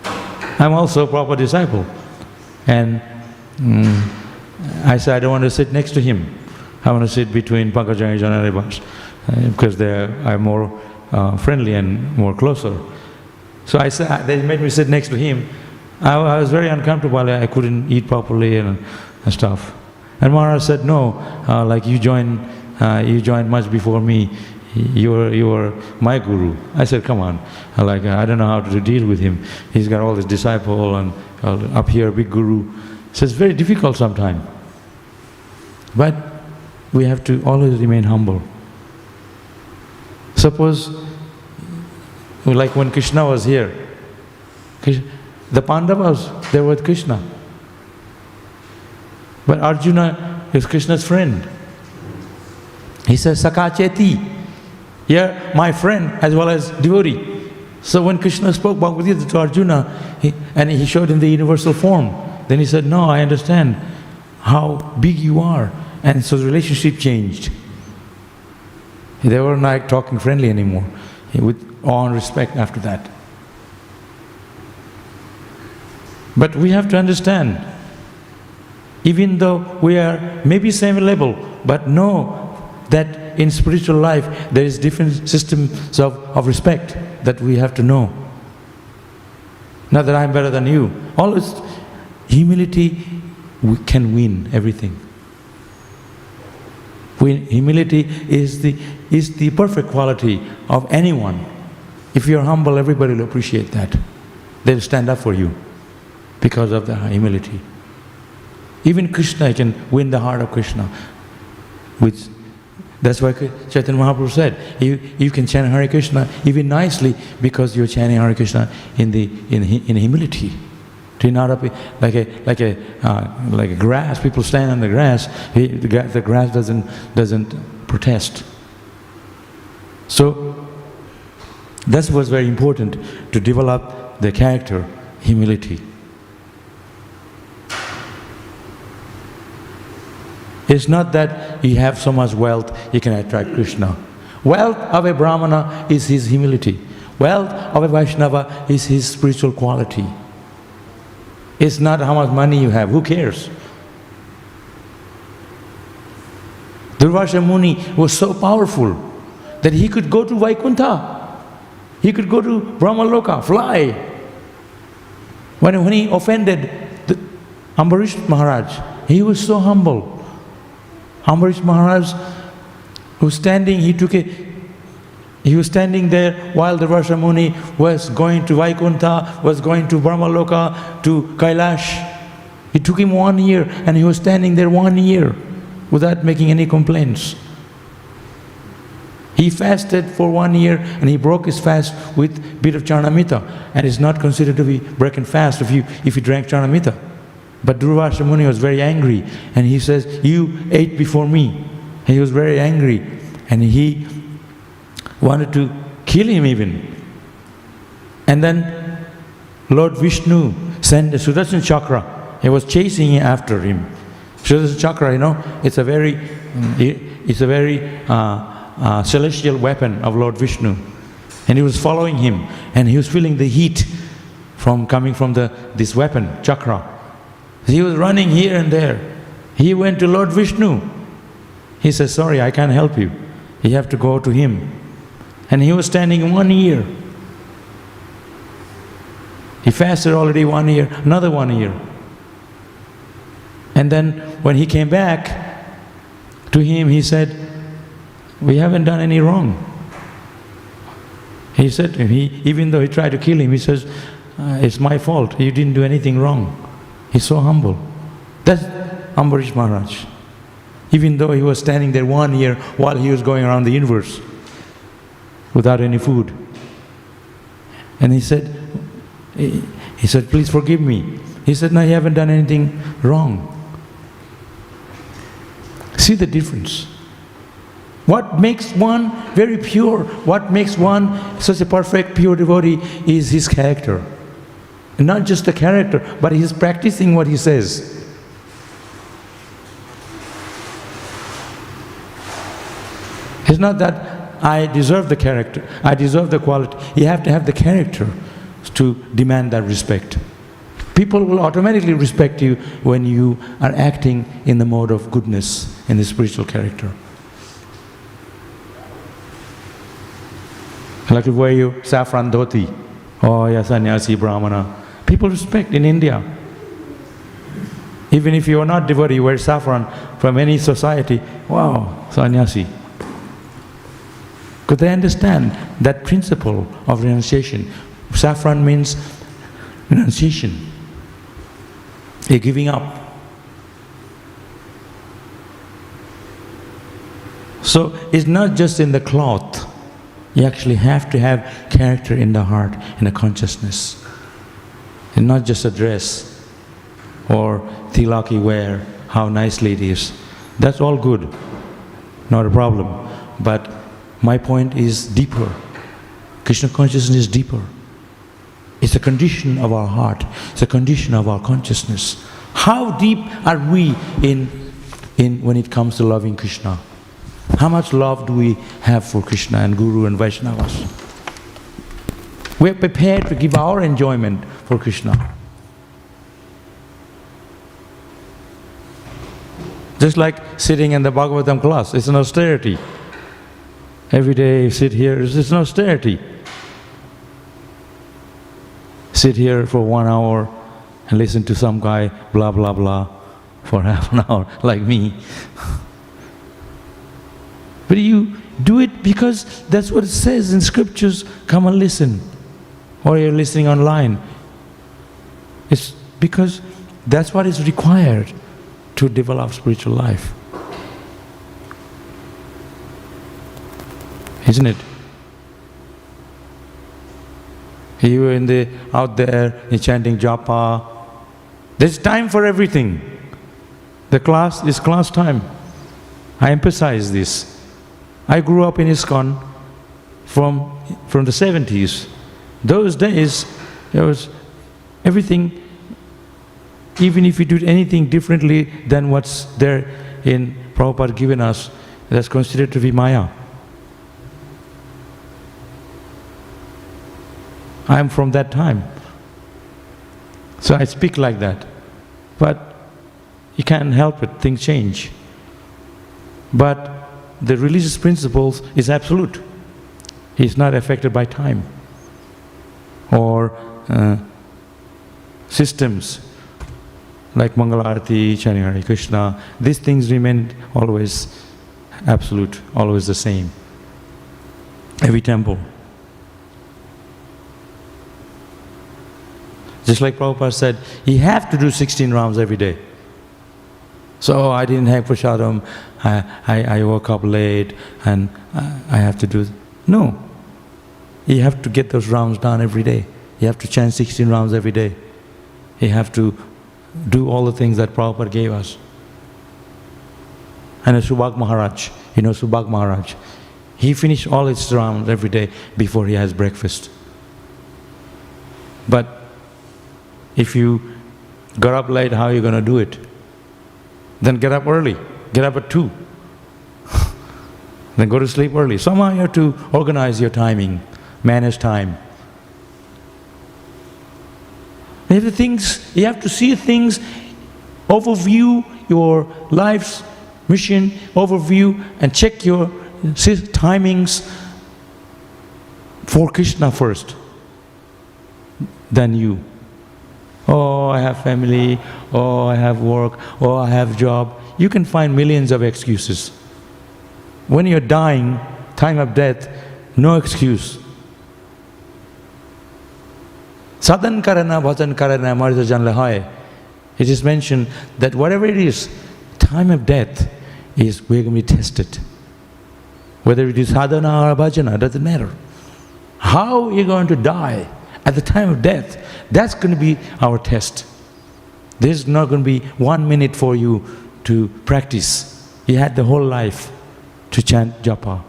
I'm also a proper disciple. And I said, I don't want to sit next to him. I want to sit between Pankaj and Janaribas because they are more friendly and more closer. So I said, they made me sit next to him. I was very uncomfortable. I couldn't eat properly and stuff. And Maharaj said, no, like you joined much before me. You were my guru. I said, come on. I don't know how to deal with him. He's got all this disciple and up here, big guru. So it's very difficult sometimes. But we have to always remain humble. Suppose, like when Krishna was here, the Pandavas, they were with Krishna. But Arjuna is Krishna's friend. He says, Sakacheti. You're my friend as well as devotee. So when Krishna spoke Bhagavad-gita to Arjuna, he showed him the universal form. Then he said, no, I understand how big you are. And so the relationship changed. They were not talking friendly anymore, with awe and respect after that. But we have to understand, even though we are maybe same level, but know that in spiritual life there is different systems of respect that we have to know. Not that I'm better than you. Always humility can win everything. Humility is the perfect quality of anyone. If you're humble, everybody will appreciate that. They'll stand up for you because of the humility. Even Krishna can win the heart of Krishna. That's why Chaitanya Mahaprabhu said, you can chant Hare Krishna even nicely because you're chanting Hare Krishna in humility. To not up like a grass. People stand on the grass. The grass doesn't protest. So that was very important to develop the character, humility. It's not that you have so much wealth you can attract Krishna. Wealth of a Brahmana is his humility. Wealth of a Vaishnava is his spiritual quality. It's not how much money you have, who cares? Durvasa Muni was so powerful that he could go to Vaikuntha. He could go to Brahmaloka, fly. When he offended Ambarish Maharaj, he was so humble. Ambarish Maharaj was standing, he was standing there while the Durvasa Muni was going to Vaikuntha, was going to Brahmaloka, to Kailash. It took him 1 year and he was standing there 1 year without making any complaints. He fasted for 1 year and he broke his fast with a bit of Charnamrita, and it's not considered to be breaking fast if you drank Charnamrita. But Durvasa Muni was very angry and he says, you ate before me. And he was very angry and he wanted to kill him even. And then Lord Vishnu sent a Sudarshan Chakra. He was chasing after him. Sudarshan Chakra, it's a very celestial weapon of Lord Vishnu. And he was following him and he was feeling the heat coming from this weapon, Chakra. He was running here and there. He went to Lord Vishnu. He said, sorry, I can't help you. You have to go to him. And he was standing 1 year. He fasted already 1 year, another 1 year. And then when he came back to him, he said, we haven't done any wrong. He said to him, even though he tried to kill him, he says, it's my fault, you didn't do anything wrong. He's so humble. That's Ambarish Maharaj. Even though he was standing there 1 year while he was going around the universe without any food. And he said, please forgive me. He said, no, you haven't done anything wrong. See the difference. What makes one very pure, what makes one such a perfect, pure devotee is his character. And not just the character, but he's practicing what he says. It's not that I deserve the character, I deserve the quality. You have to have the character to demand that respect. People will automatically respect you when you are acting in the mode of goodness, in the spiritual character. Like if wear you saffron dhoti, oh yeah, sannyasi, brahmana. People respect in India. Even if you are not devotee, you wear saffron from any society, wow, sannyasi. Because they understand that principle of renunciation. Saffron means renunciation, a giving up. So it's not just in the cloth. You actually have to have character in the heart, in the consciousness. And not just a dress or tilak you wear, how nicely it is. That's all good, not a problem. But my point is deeper. Krishna consciousness is deeper. It's a condition of our heart. It's a condition of our consciousness. How deep are we in when it comes to loving Krishna? How much love do we have for Krishna and Guru and Vaishnavas? We are prepared to give our enjoyment for Krishna. Just like sitting in the Bhagavatam class, it's an austerity. Every day you sit here, it's an austerity. Sit here for 1 hour and listen to some guy blah blah blah for half an hour like me. But you do it because that's what it says in scriptures, come and listen. Or you're listening online. It's because that's what is required to develop spiritual life. Isn't it? You out there, you're chanting japa. There's time for everything. The class is class time. I emphasize this. I grew up in ISKCON from the 70s. Those days, there was everything, even if you do anything differently than what's there in Prabhupada given us, that's considered to be Maya. I am from that time. So I speak like that. But you can't help it, things change. But the religious principles is absolute. It's not affected by time or systems like Mangalarati, chanting Hare Krishna. These things remain always absolute, always the same. Every temple. Just like Prabhupada said, he have to do 16 rounds every day. So I didn't have prasadam, I woke up late and I have to do... No. You have to get those rounds done every day. You have to chant 16 rounds every day. You have to do all the things that Prabhupada gave us. And Subhag Maharaj, you know Subhag Maharaj, he finished all his rounds every day before he has breakfast. But if you got up late, how are you going to do it? Then get up early. Get up at 2. Then go to sleep early. Somehow you have to organize your timing, manage time. You have to see things, overview your life's mission, overview, and check your timings for Krishna first, then you. Oh, I have family, oh, I have work, oh, I have job. You can find millions of excuses. When you're dying, time of death, no excuse. Sadhan karana, bhajan karana, marja janle hai. It is mentioned that whatever it is, time of death is we're going to be tested. Whether it is sadhana or bhajana, doesn't matter. How you're going to die at the time of death, that's going to be our test. There's not going to be 1 minute for you to practice. You had the whole life to chant japa.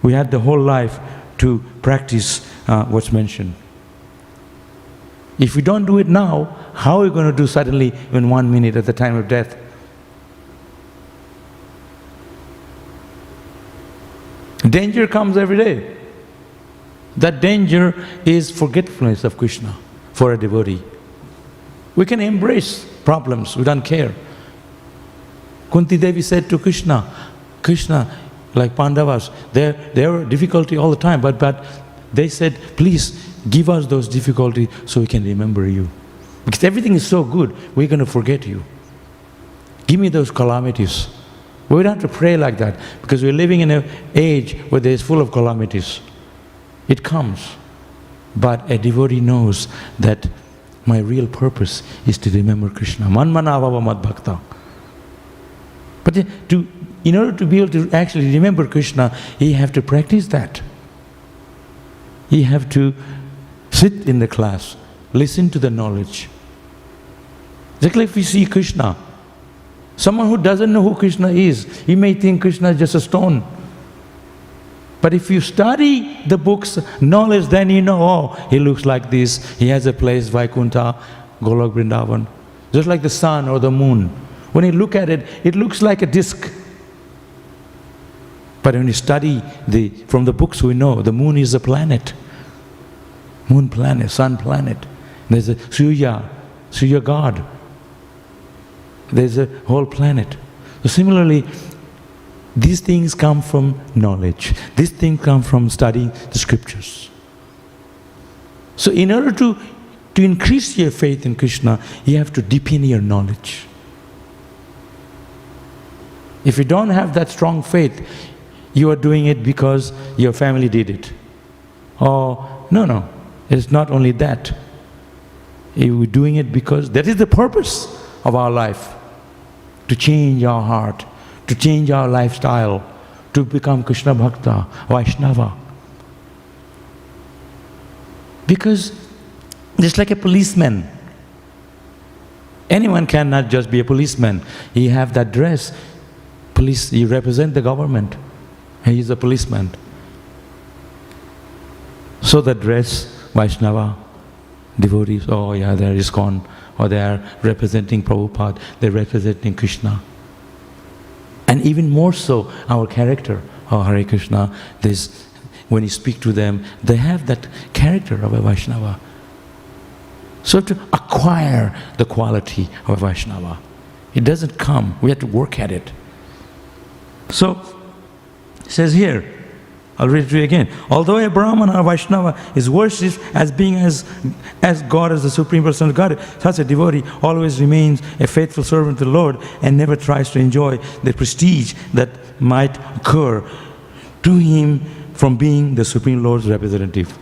We had the whole life to practice what's mentioned. If we don't do it now, how are we going to do suddenly in 1 minute at the time of death? Danger comes every day. That danger is forgetfulness of Krishna for a devotee. We can embrace problems, we don't care. Kunti Devi said to Krishna, like Pandavas, there were difficulty all the time, but they said, please give us those difficulties so we can remember you. Because everything is so good, we're going to forget you. Give me those calamities. We don't have to pray like that, because we're living in an age where there's full of calamities. It comes. But a devotee knows that my real purpose is to remember Krishna. Manmanavava mad bhakta. But in order to be able to actually remember Krishna, you have to practice that. You have to sit in the class, listen to the knowledge. Just like if we see Krishna, someone who doesn't know who Krishna is, he may think Krishna is just a stone. But if you study the books, knowledge, then you know, oh, he looks like this, he has a place, Vaikuntha, Golok Vrindavan. Just like the sun or the moon. When you look at it, it looks like a disc. But when you study from the books, we know the moon is a planet. Moon planet, sun planet. There's a Surya God. There's a whole planet. So similarly, these things come from knowledge. These things come from studying the scriptures. So in order to increase your faith in Krishna, you have to deepen your knowledge. If you don't have that strong faith, you are doing it because your family did it. Oh, no, it's not only that. You are doing it because that is the purpose of our life. To change our heart, to change our lifestyle, to become Krishna Bhakta, Vaishnava. Because just like a policeman, anyone cannot just be a policeman. You have that dress. Police, you represent the government. He is a policeman. So the dress, Vaishnava, devotees, oh yeah, they're ISKCON, or they are representing Prabhupada, they're representing Krishna. And even more so, our character, oh Hare Krishna, when you speak to them, they have that character of a Vaishnava. So to acquire the quality of a Vaishnava, it doesn't come, we have to work at it. So, it says here, I'll read it to you again. Although a Brahmana or Vaishnava is worshipped as being as God, as the Supreme Person of God, such a devotee always remains a faithful servant to the Lord and never tries to enjoy the prestige that might occur to him from being the Supreme Lord's representative.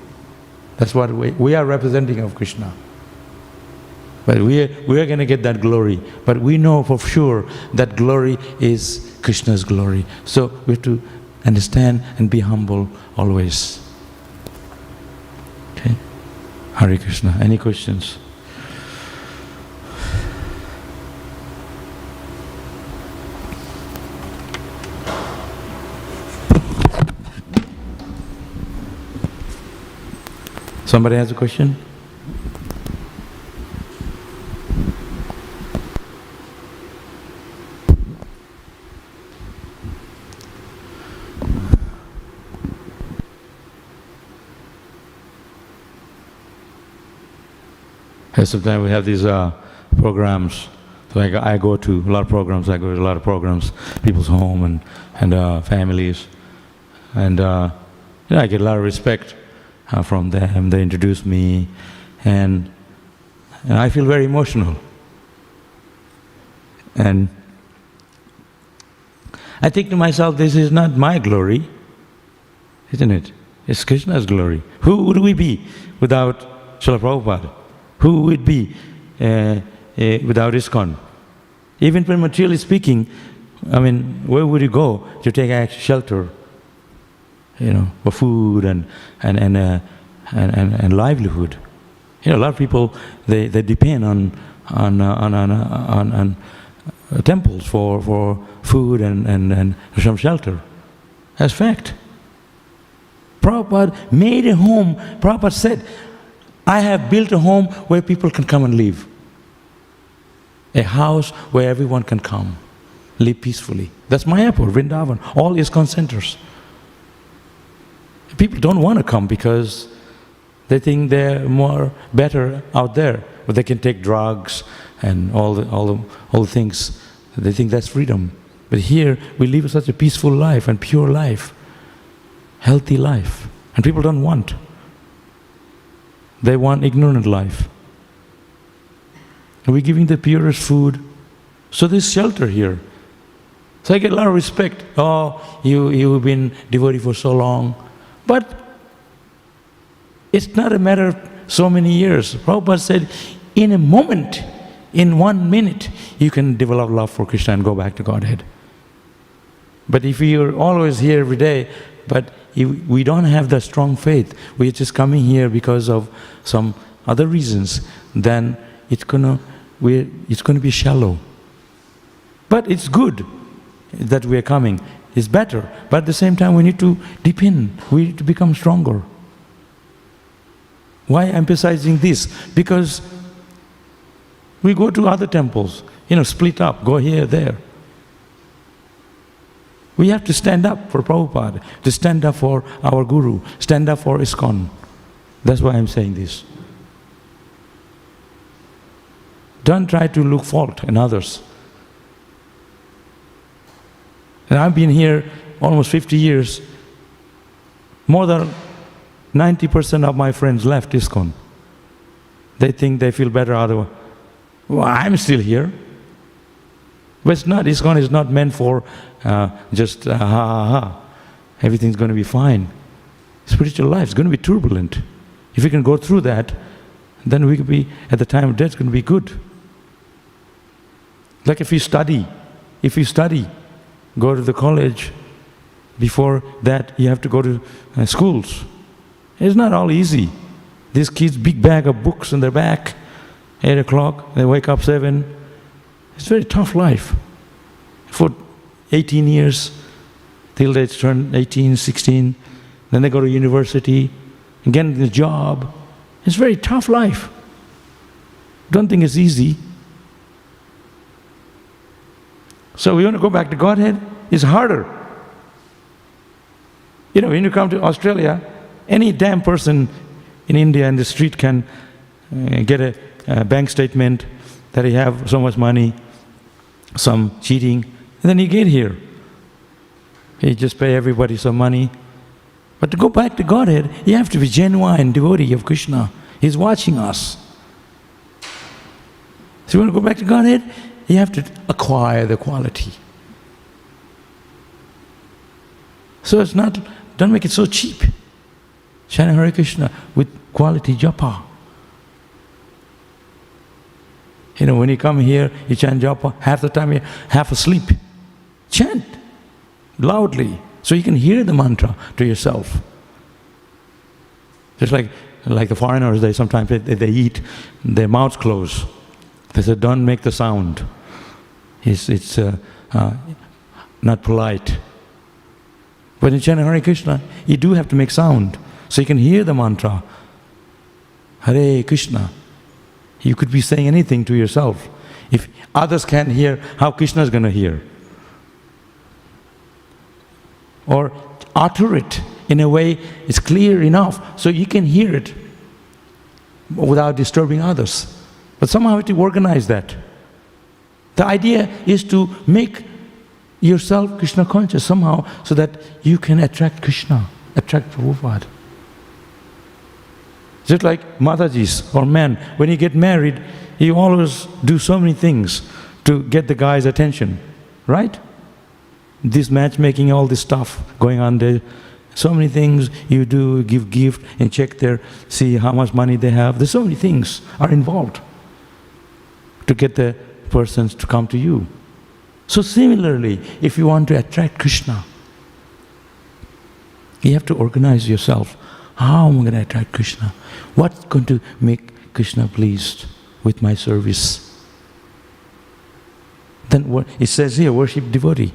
That's what we are representing of Krishna. But we are going to get that glory. But we know for sure that glory is Krishna's glory. So we have to understand and be humble always. Okay? Hare Krishna. Any questions? Somebody has a question? Sometimes we have these programs. So I go to a lot of programs. I go to a lot of programs, people's home and families, and I get a lot of respect from them. They introduce me, and I feel very emotional. And I think to myself, this is not my glory, isn't it? It's Krishna's glory. Who would we be without Srila Prabhupada? Who would be without ISKCON? Even materially speaking, I mean, where would you go to take shelter? For food and livelihood. A lot of people they depend on temples for food and some shelter. That's fact. Prabhupada made a home. Prabhupada said, I have built a home where people can come and live. A house where everyone can come, live peacefully. That's Mayapur, Vrindavan, all ISKCON centers. People don't want to come because they think they're better out there. or they can take drugs and all the things. They think that's freedom. But here we live such a peaceful life and pure life, healthy life, and people don't want. They want ignorant life. And we're giving the purest food. So there's shelter here. So I get a lot of respect. Oh, you've been devotee for so long. But it's not a matter of so many years. Prabhupada said, in a moment, in 1 minute, you can develop love for Krishna and go back to Godhead. But if you're always here every day, but we don't have that strong faith, we're just coming here because of some other reasons, then it's gonna be shallow. But it's good that we're coming. It's better. But at the same time, we need to deep in. We need to become stronger. Why emphasizing this? Because we go to other temples, split up, go here, there. We have to stand up for Prabhupada, to stand up for our Guru, stand up for ISKCON. That's why I'm saying this. Don't try to look fault in others. And I've been here almost 50 years. More than 90% of my friends left ISKCON. They think they feel better otherwise. Well, I'm still here. But it's not. ISKCON is not meant for just ha ha ha. Everything's going to be fine. Spiritual life is going to be turbulent. If we can go through that, then we could be, at the time of death, going to be good. Like if you study, go to the college, before that you have to go to schools. It's not all easy. These kids, big bag of books on their back, 8 o'clock, they wake up 7. It's a very tough life. For 18 years, till they turn 18, 16, then they go to university, and get a job. It's a very tough life. Don't think it's easy. So we want to go back to Godhead, it's harder. When you come to Australia, any damn person in India in the street can get a bank statement that he have so much money, some cheating, and then you get here. You just pay everybody some money. But to go back to Godhead, you have to be genuine devotee of Krishna. He's watching us. So you want to go back to Godhead, you have to acquire the quality. So it's not, don't make it so cheap. Chant Hare Krishna with quality japa. When you come here, you chant japa, half the time you're half asleep. Chant loudly, so you can hear the mantra to yourself. Just like the foreigners, they sometimes they eat, their mouths close. They said, don't make the sound. It's not polite. But in chanting Hare Krishna, you do have to make sound, so you can hear the mantra. Hare Krishna. You could be saying anything to yourself. If others can't hear, how Krishna is going to hear? Or utter it in a way it's clear enough so you can hear it without disturbing others. But somehow you have to organize that. The idea is to make yourself Krishna conscious somehow so that you can attract Krishna, attract Prabhupada. Just like Matajis or men, when you get married, you always do so many things to get the guy's attention, right? This matchmaking, all this stuff going on there, so many things you do, give gift and check there, see how much money they have. There's so many things are involved to get the persons to come to you. So similarly, if you want to attract Krishna, you have to organize yourself. How am I going to attract Krishna? What's going to make Krishna pleased with my service? Then what it says here, worship devotee.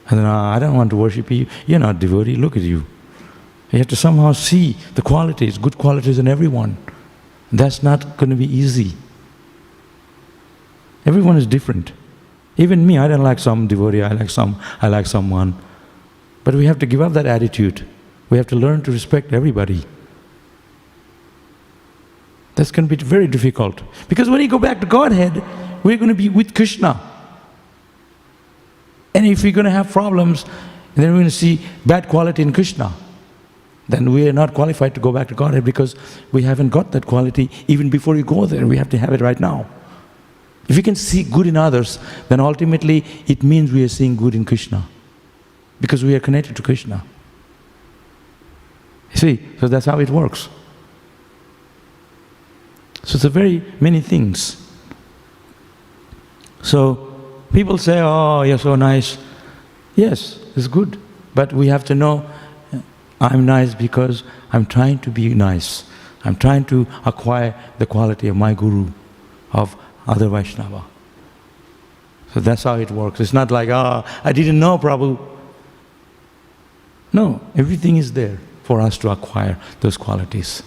And then, I don't want to worship you. You're not devotee, look at you. You have to somehow see the qualities, good qualities in everyone. That's not going to be easy. Everyone is different. Even me, I don't like some devotee, I like someone. But we have to give up that attitude. We have to learn to respect everybody. That's going to be very difficult. Because when you go back to Godhead, we're going to be with Krishna. And if we're going to have problems, then we're going to see bad quality in Krishna. Then we are not qualified to go back to Godhead because we haven't got that quality even before you go there. We have to have it right now. If we can see good in others, then ultimately it means we are seeing good in Krishna. Because we are connected to Krishna. You see, so that's how it works. So it's a very many things. So people say, oh, you're so nice. Yes, it's good. But we have to know, I'm nice because I'm trying to be nice. I'm trying to acquire the quality of my Guru, of other Vaishnava. So that's how it works. It's not like, I didn't know Prabhu. No, everything is there for us to acquire those qualities.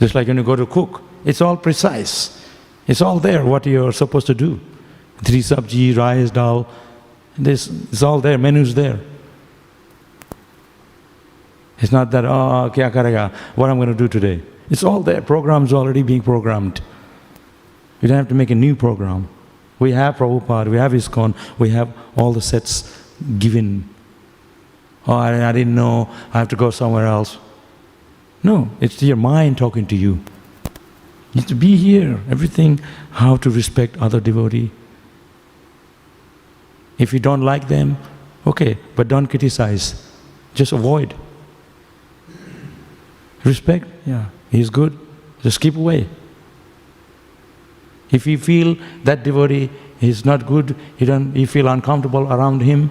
Just like when you go to cook, it's all precise. It's all there, what you're supposed to do. 3 sabji, rice, dal, it's all there, menu's there. It's not that, kya karega, what I'm going to do today. It's all there, program's already being programmed. You don't have to make a new program. We have Prabhupada, we have ISKCON, we have all the sets given. Oh, I didn't know, I have to go somewhere else. No, it's your mind talking to you. You have to be here, everything, how to respect other devotee. If you don't like them, okay, but don't criticize. Just avoid. Respect, yeah, he's good, just keep away. If you feel that devotee is not good, you feel uncomfortable around him,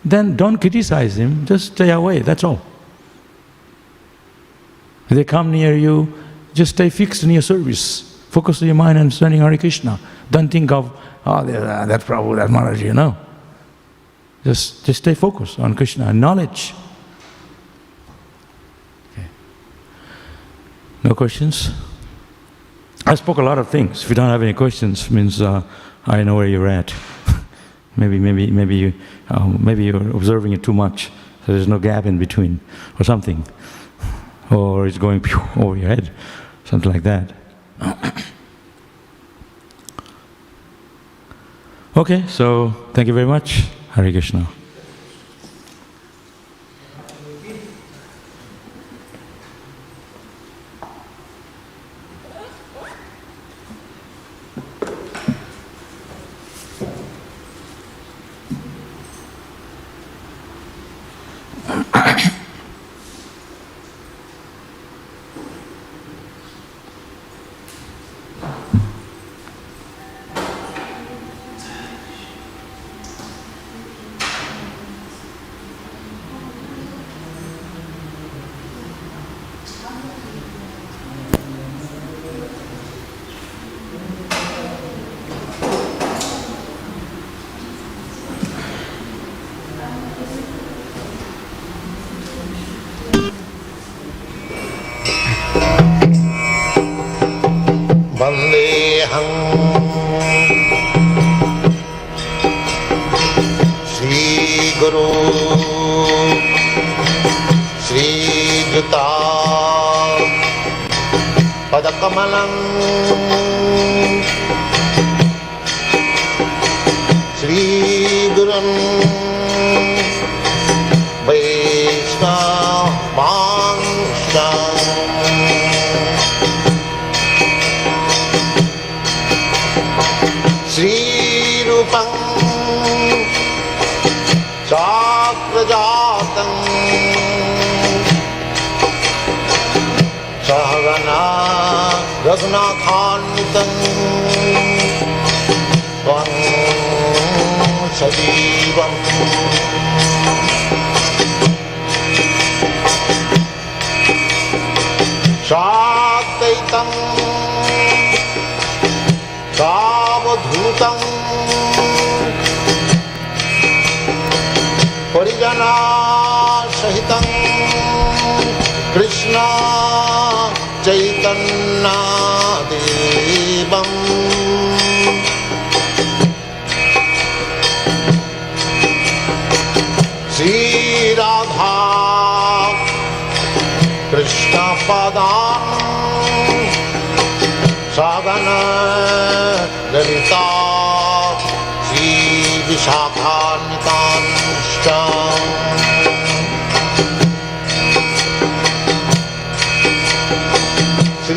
then don't criticize him, just stay away, that's all. If they come near you, just stay fixed in your service. Focus your mind on standing Hare Krishna. Don't think of, that's Prabhu, that's Maharaj, no. Just stay focused on Krishna and knowledge. Okay. No questions? I spoke a lot of things. If you don't have any questions, means I know where you're at. maybe you're observing it too much, so there's no gap in between, or something. Or it's going over your head, something like that. Okay, so thank you very much. Hare Krishna. Krishna Chaitanya Devam Shri Radha Krishna Padam शाखान्वितांश्च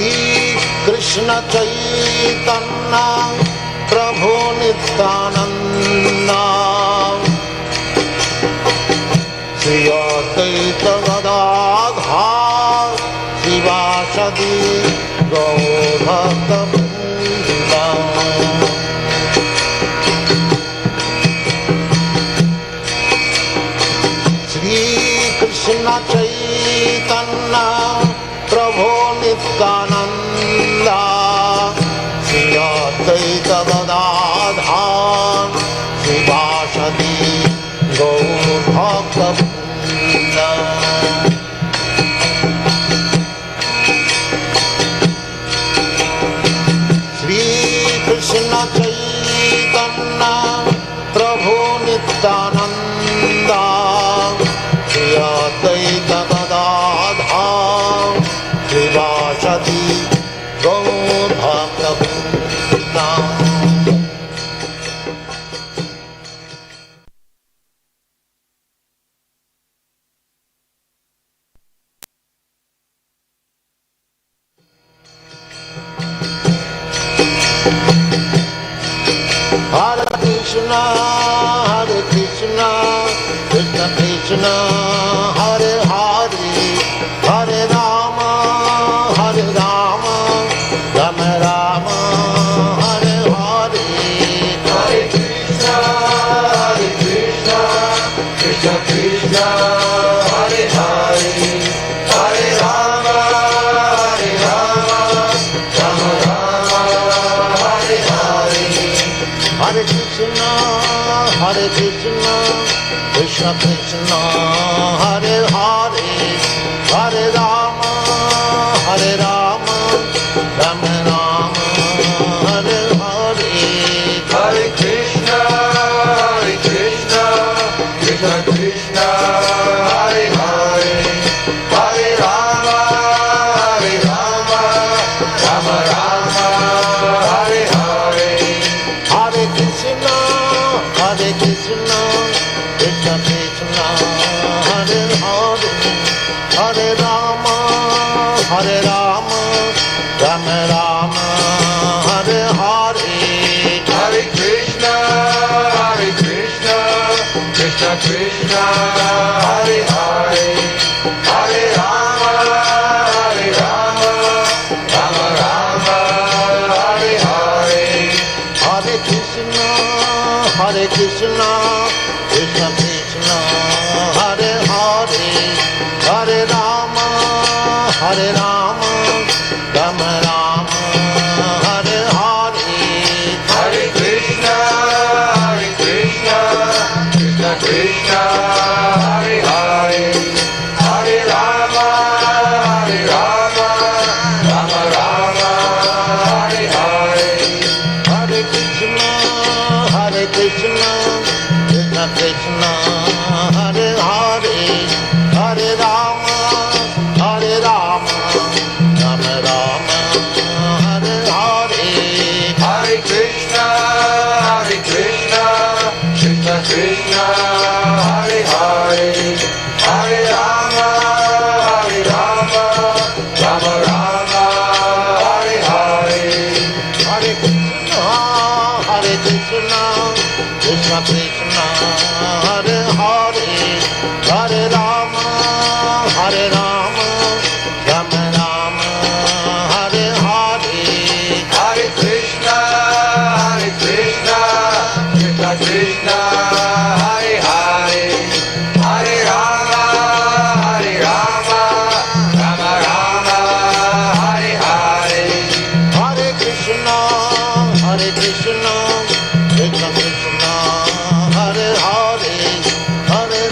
Shrikrishna Chaitanya Prabhu Nityanand Shri Advaita Gadadhar शिवासदि गौरभक्तवृन्द Shrikrishna Chaitanya Prabhu Nityanand Shri Advaita Gadadhar शिवासदि गौरभक्तवृन्द Shrikrishna Chaitanya Prabhu Nityanand Shri Advaita Gadadhar शिवासदि गौरभक्तवृन्द Hare Krishna, Krishna Krishna, Hare Hare, Hare Rama, Rama Rama, Hare Hare. Hare Krishna, Krishna Krishna, Hare Hare, Hare Rama, Rama Rama, Hare Hare. Hare Krishna, Krishna Krishna, Hare Hare, Hare Rama, Rama Rama, Hare Hare. Hare Krishna, Krishna Krishna, Hare Hare, Hare Rama, Rama Rama, Hare Hare. Hare Krishna, Krishna Krishna, Hare Hare, Hare Rama, Rama Rama, Hare Hare. Hare Krishna, Krishna Krishna, Hare Hare, Hare Rama, Rama Rama, Hare Hare. Hare Krishna, Krishna Krishna, Hare Hare, Hare Rama, Rama Rama, Hare Hare. Hare Krishna, Krishna Krishna, Hare Hare, Hare Rama, Rama Rama, Hare Hare. Hare Krishna, Krishna Krishna, Hare Hare, Hare Rama, Rama Rama, Hare Hare. Hare Krishna, Krishna Krishna, Hare Hare, Hare Rama, Rama Rama, Hare Hare. Hare Krishna, Krishna Krishna, Hare Hare, Hare Rama, Rama Rama, Hare Hare. Hare Krishna, Krishna Krishna, Hare Hare, Hare Rama, Rama Rama, Hare Hare. Hare Krishna, Krishna Krishna, Hare Hare, Hare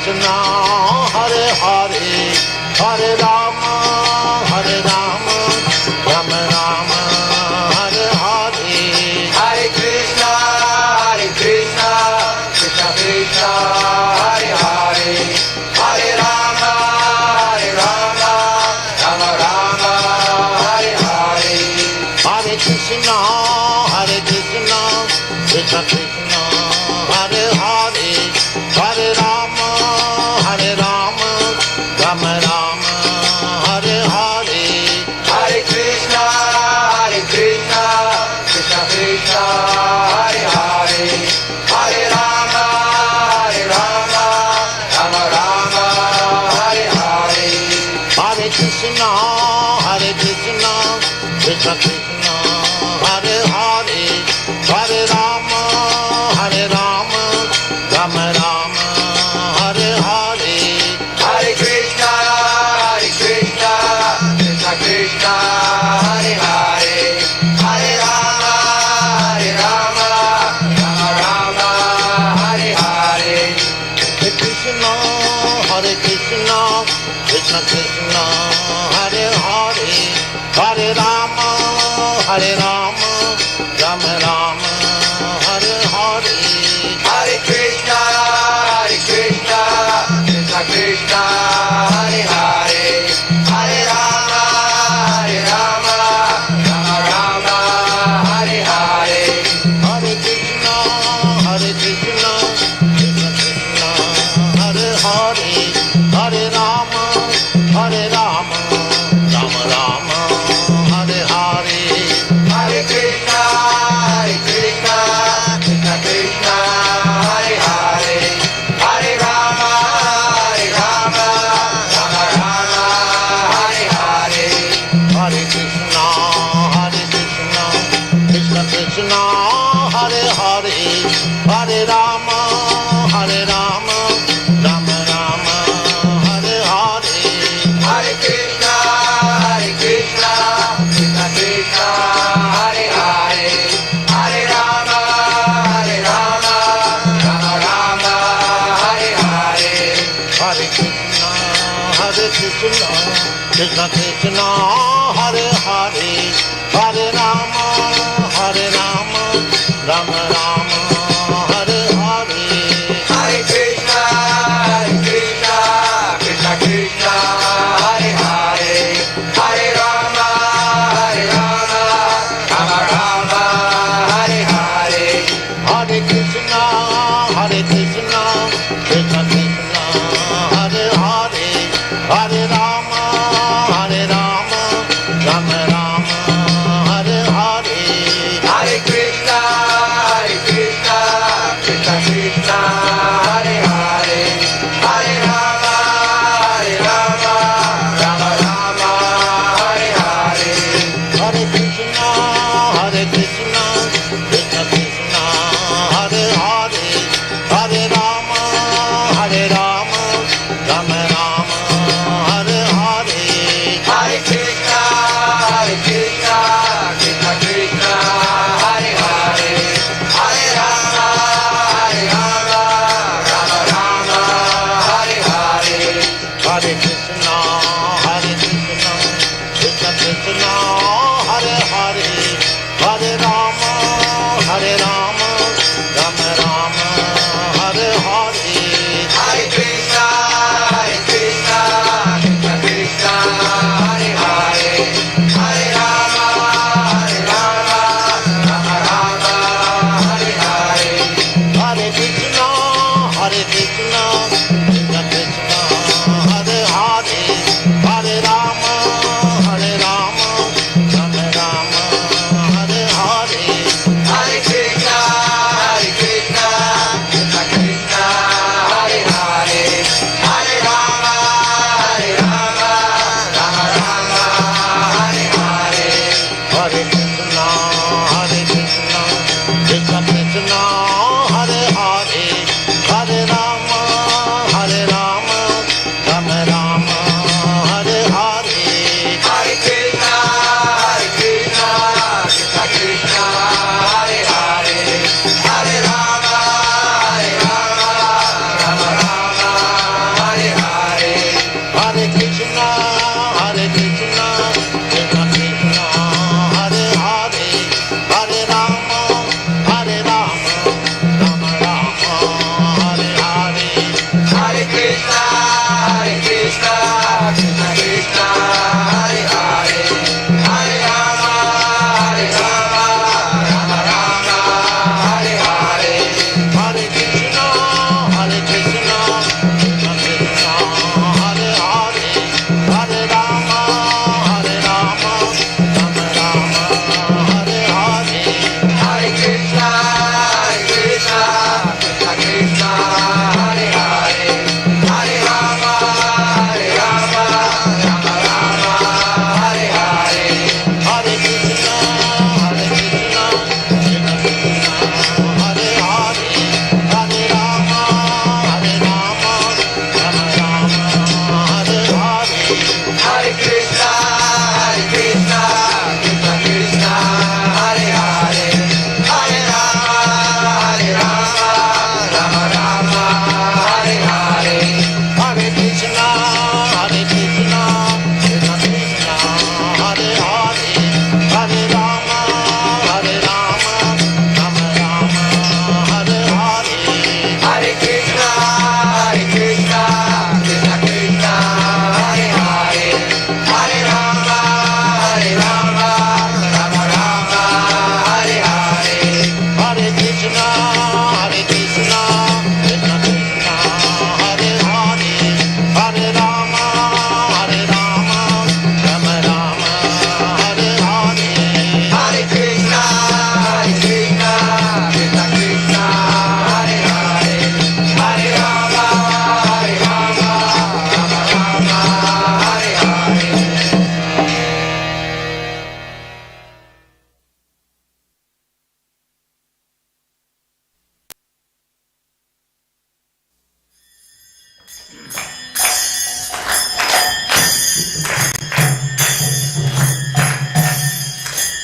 Krishna, Hare Hare, Hare Rama, Rama Rama, Hare Hare. Hare Krishna, Krishna Krishna, Hare Hare, Hare Rama, Rama Rama, Hare Hare. Hare Krishna, Krishna Krishna, Hare Hare, Hare Rama, Rama Rama, Hare Hare. Hare Krishna, Krishna Krishna, Hare Hare, Hare Rama, Rama Rama, Hare Hare. Hare Krishna, Krishna Krishna, Hare Hare, Hare Rama, Rama Rama, Hare Hare. Hare Krishna, Krishna Krishna, Hare Hare, Hare Rama, Rama Hare Hare. Hare Krishna, Krishna Krishna, Hare Hare, Hare Rama, Rama Rama, Hare Hare. Hare Krishna, Krishna Krishna, Hare Hare, Hare Rama, Rama Hare Hare. Hare Krishna, Krishna Krishna, Hare Hare, Hare Rama, Rama Rama, Hare Hare. Hare Krishna, Krishna Krishna, Hare Hare, Hare Rama, Rama Hare Hare. Hare Krishna, Krishna Krishna, Hare Hare, Hare Rama, Rama Rama, Hare Hare. Hare Krishna, Krishna Krishna, Hare Hare, Hare Rama, Rama Hare Hare. Hare Krishna, Krishna Krishna, Hare Hare, Hare Rama, Rama Rama, Hare Hare. Hare Krishna, Krishna Krishna, Hare Hare, Hare Rama, Rama Hare Hare. Hare Krishna, Krishna Krishna, Hare Hare, Hare Rama, Rama Rama, Hare Hare. Hare Krishna, Krishna Krishna, Hare Hare, Hare Rama, Rama Hare Hare. Hare Krishna, Krishna Krishna, Hare Hare, Hare Rama, Rama Rama, Hare Hare. Hare Krishna, Krishna Krishna, Hare Hare, Hare Rama, Rama Hare Hare. Hare Krishna, Krishna Krishna, Hare Hare, Hare Rama, Rama Rama, Hare Hare. Hare Krishna, Krishna Krishna, Hare Hare, Hare Rama, Rama Hare Hare. Hare Krishna, Krishna Krishna, Hare Hare, Hare Rama, Rama Rama, Hare Hare. Hare Krishna, Krishna Krishna, Hare Hare, Hare Rama, Rama Hare Hare. Hare Krishna, Krishna Krishna, Hare Hare, Hare Rama,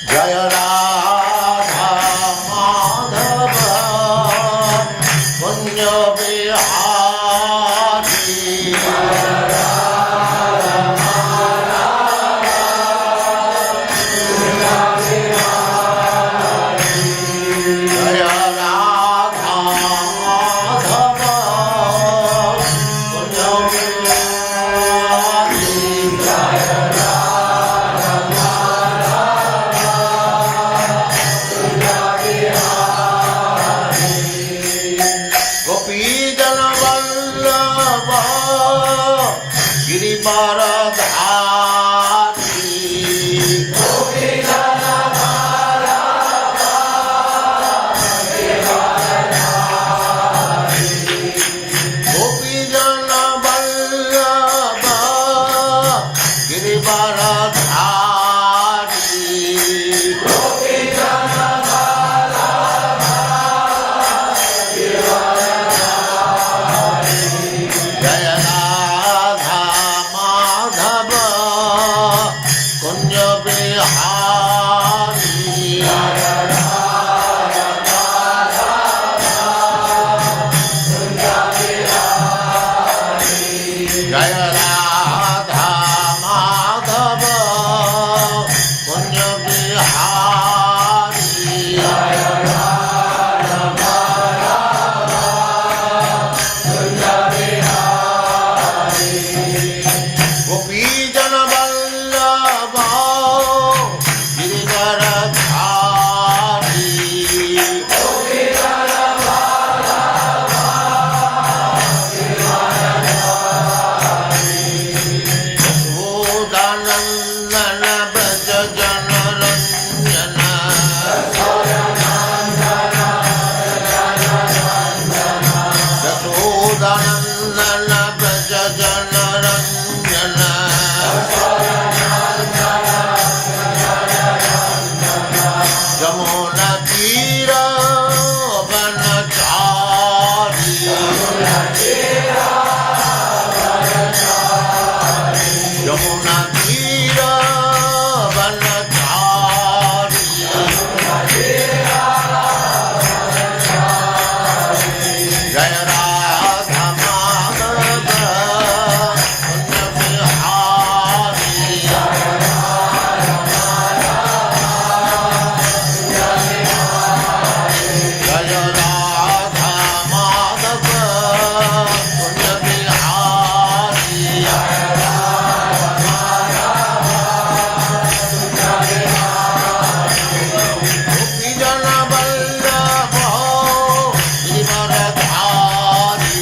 Jaya Radha Madhava Punya Vihari Jaya Radha Madhava Punya Vihari Gopi Jana Vallabha Girivaradhari Gopi Jana Vallabha Girivaradhari Jaya Radha Madhava Kunya Vihari Jaya Radha Madhava Kunya Vihari Gopi Jana Vallabha Girivaradhari Yashodanandana Braja Jana Ranjana Yashodanandana Braja Jana Ranjana Jamuna Tira Vanachari Jamuna Tira Vanachari Jaya Radha Madhava Kunya Vihari Jaya Radha Madhava Kunya Vihari Gopi Jana Vallabha Girivaradhari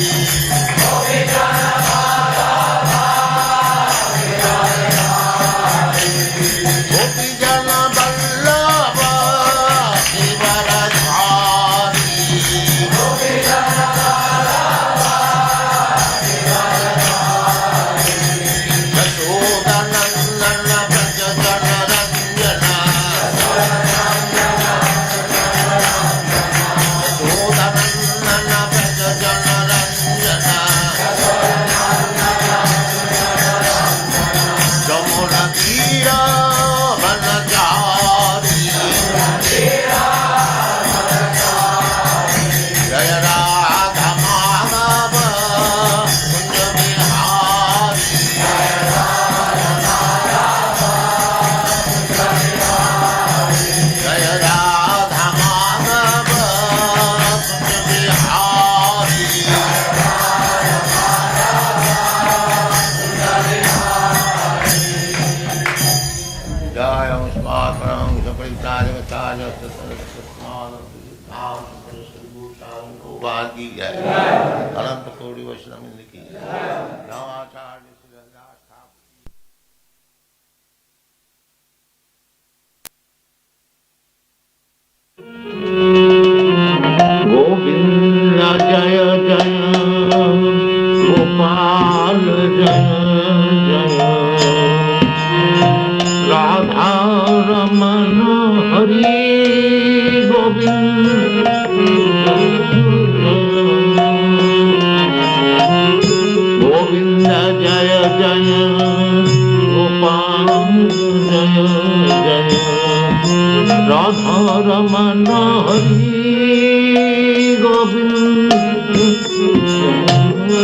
Gopi Jana Vallabha Girivaradhari Yashodanandana Braja Jana Ranjana Yashodanandana Braja Jana Ranjana Jamuna Tira Vanachari Jaya Radha Madhava Kunya Vihari Jaya Radha Madhava Kunya Vihari Jaya Usmat Parang Saparitarya Vacharya Sattva Nam Sarvushan Bhagi Alam Pakodi Vaishnam Indiki Navacharya Siddhas Thakur Govinda Jaya Jaya Gopal Jaya Jaya Radha Ramana Hari Govinda Jai Jai Gopal Jai Jai Radha Raman Hari Govind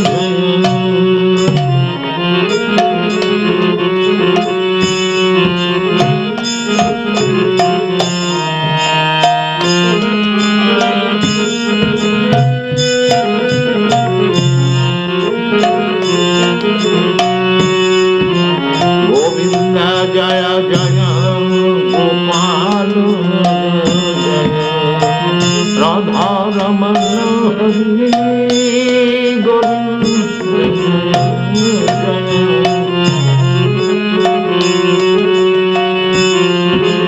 Jai Govind Jai Jai Gopal Jai Radha Raman Hari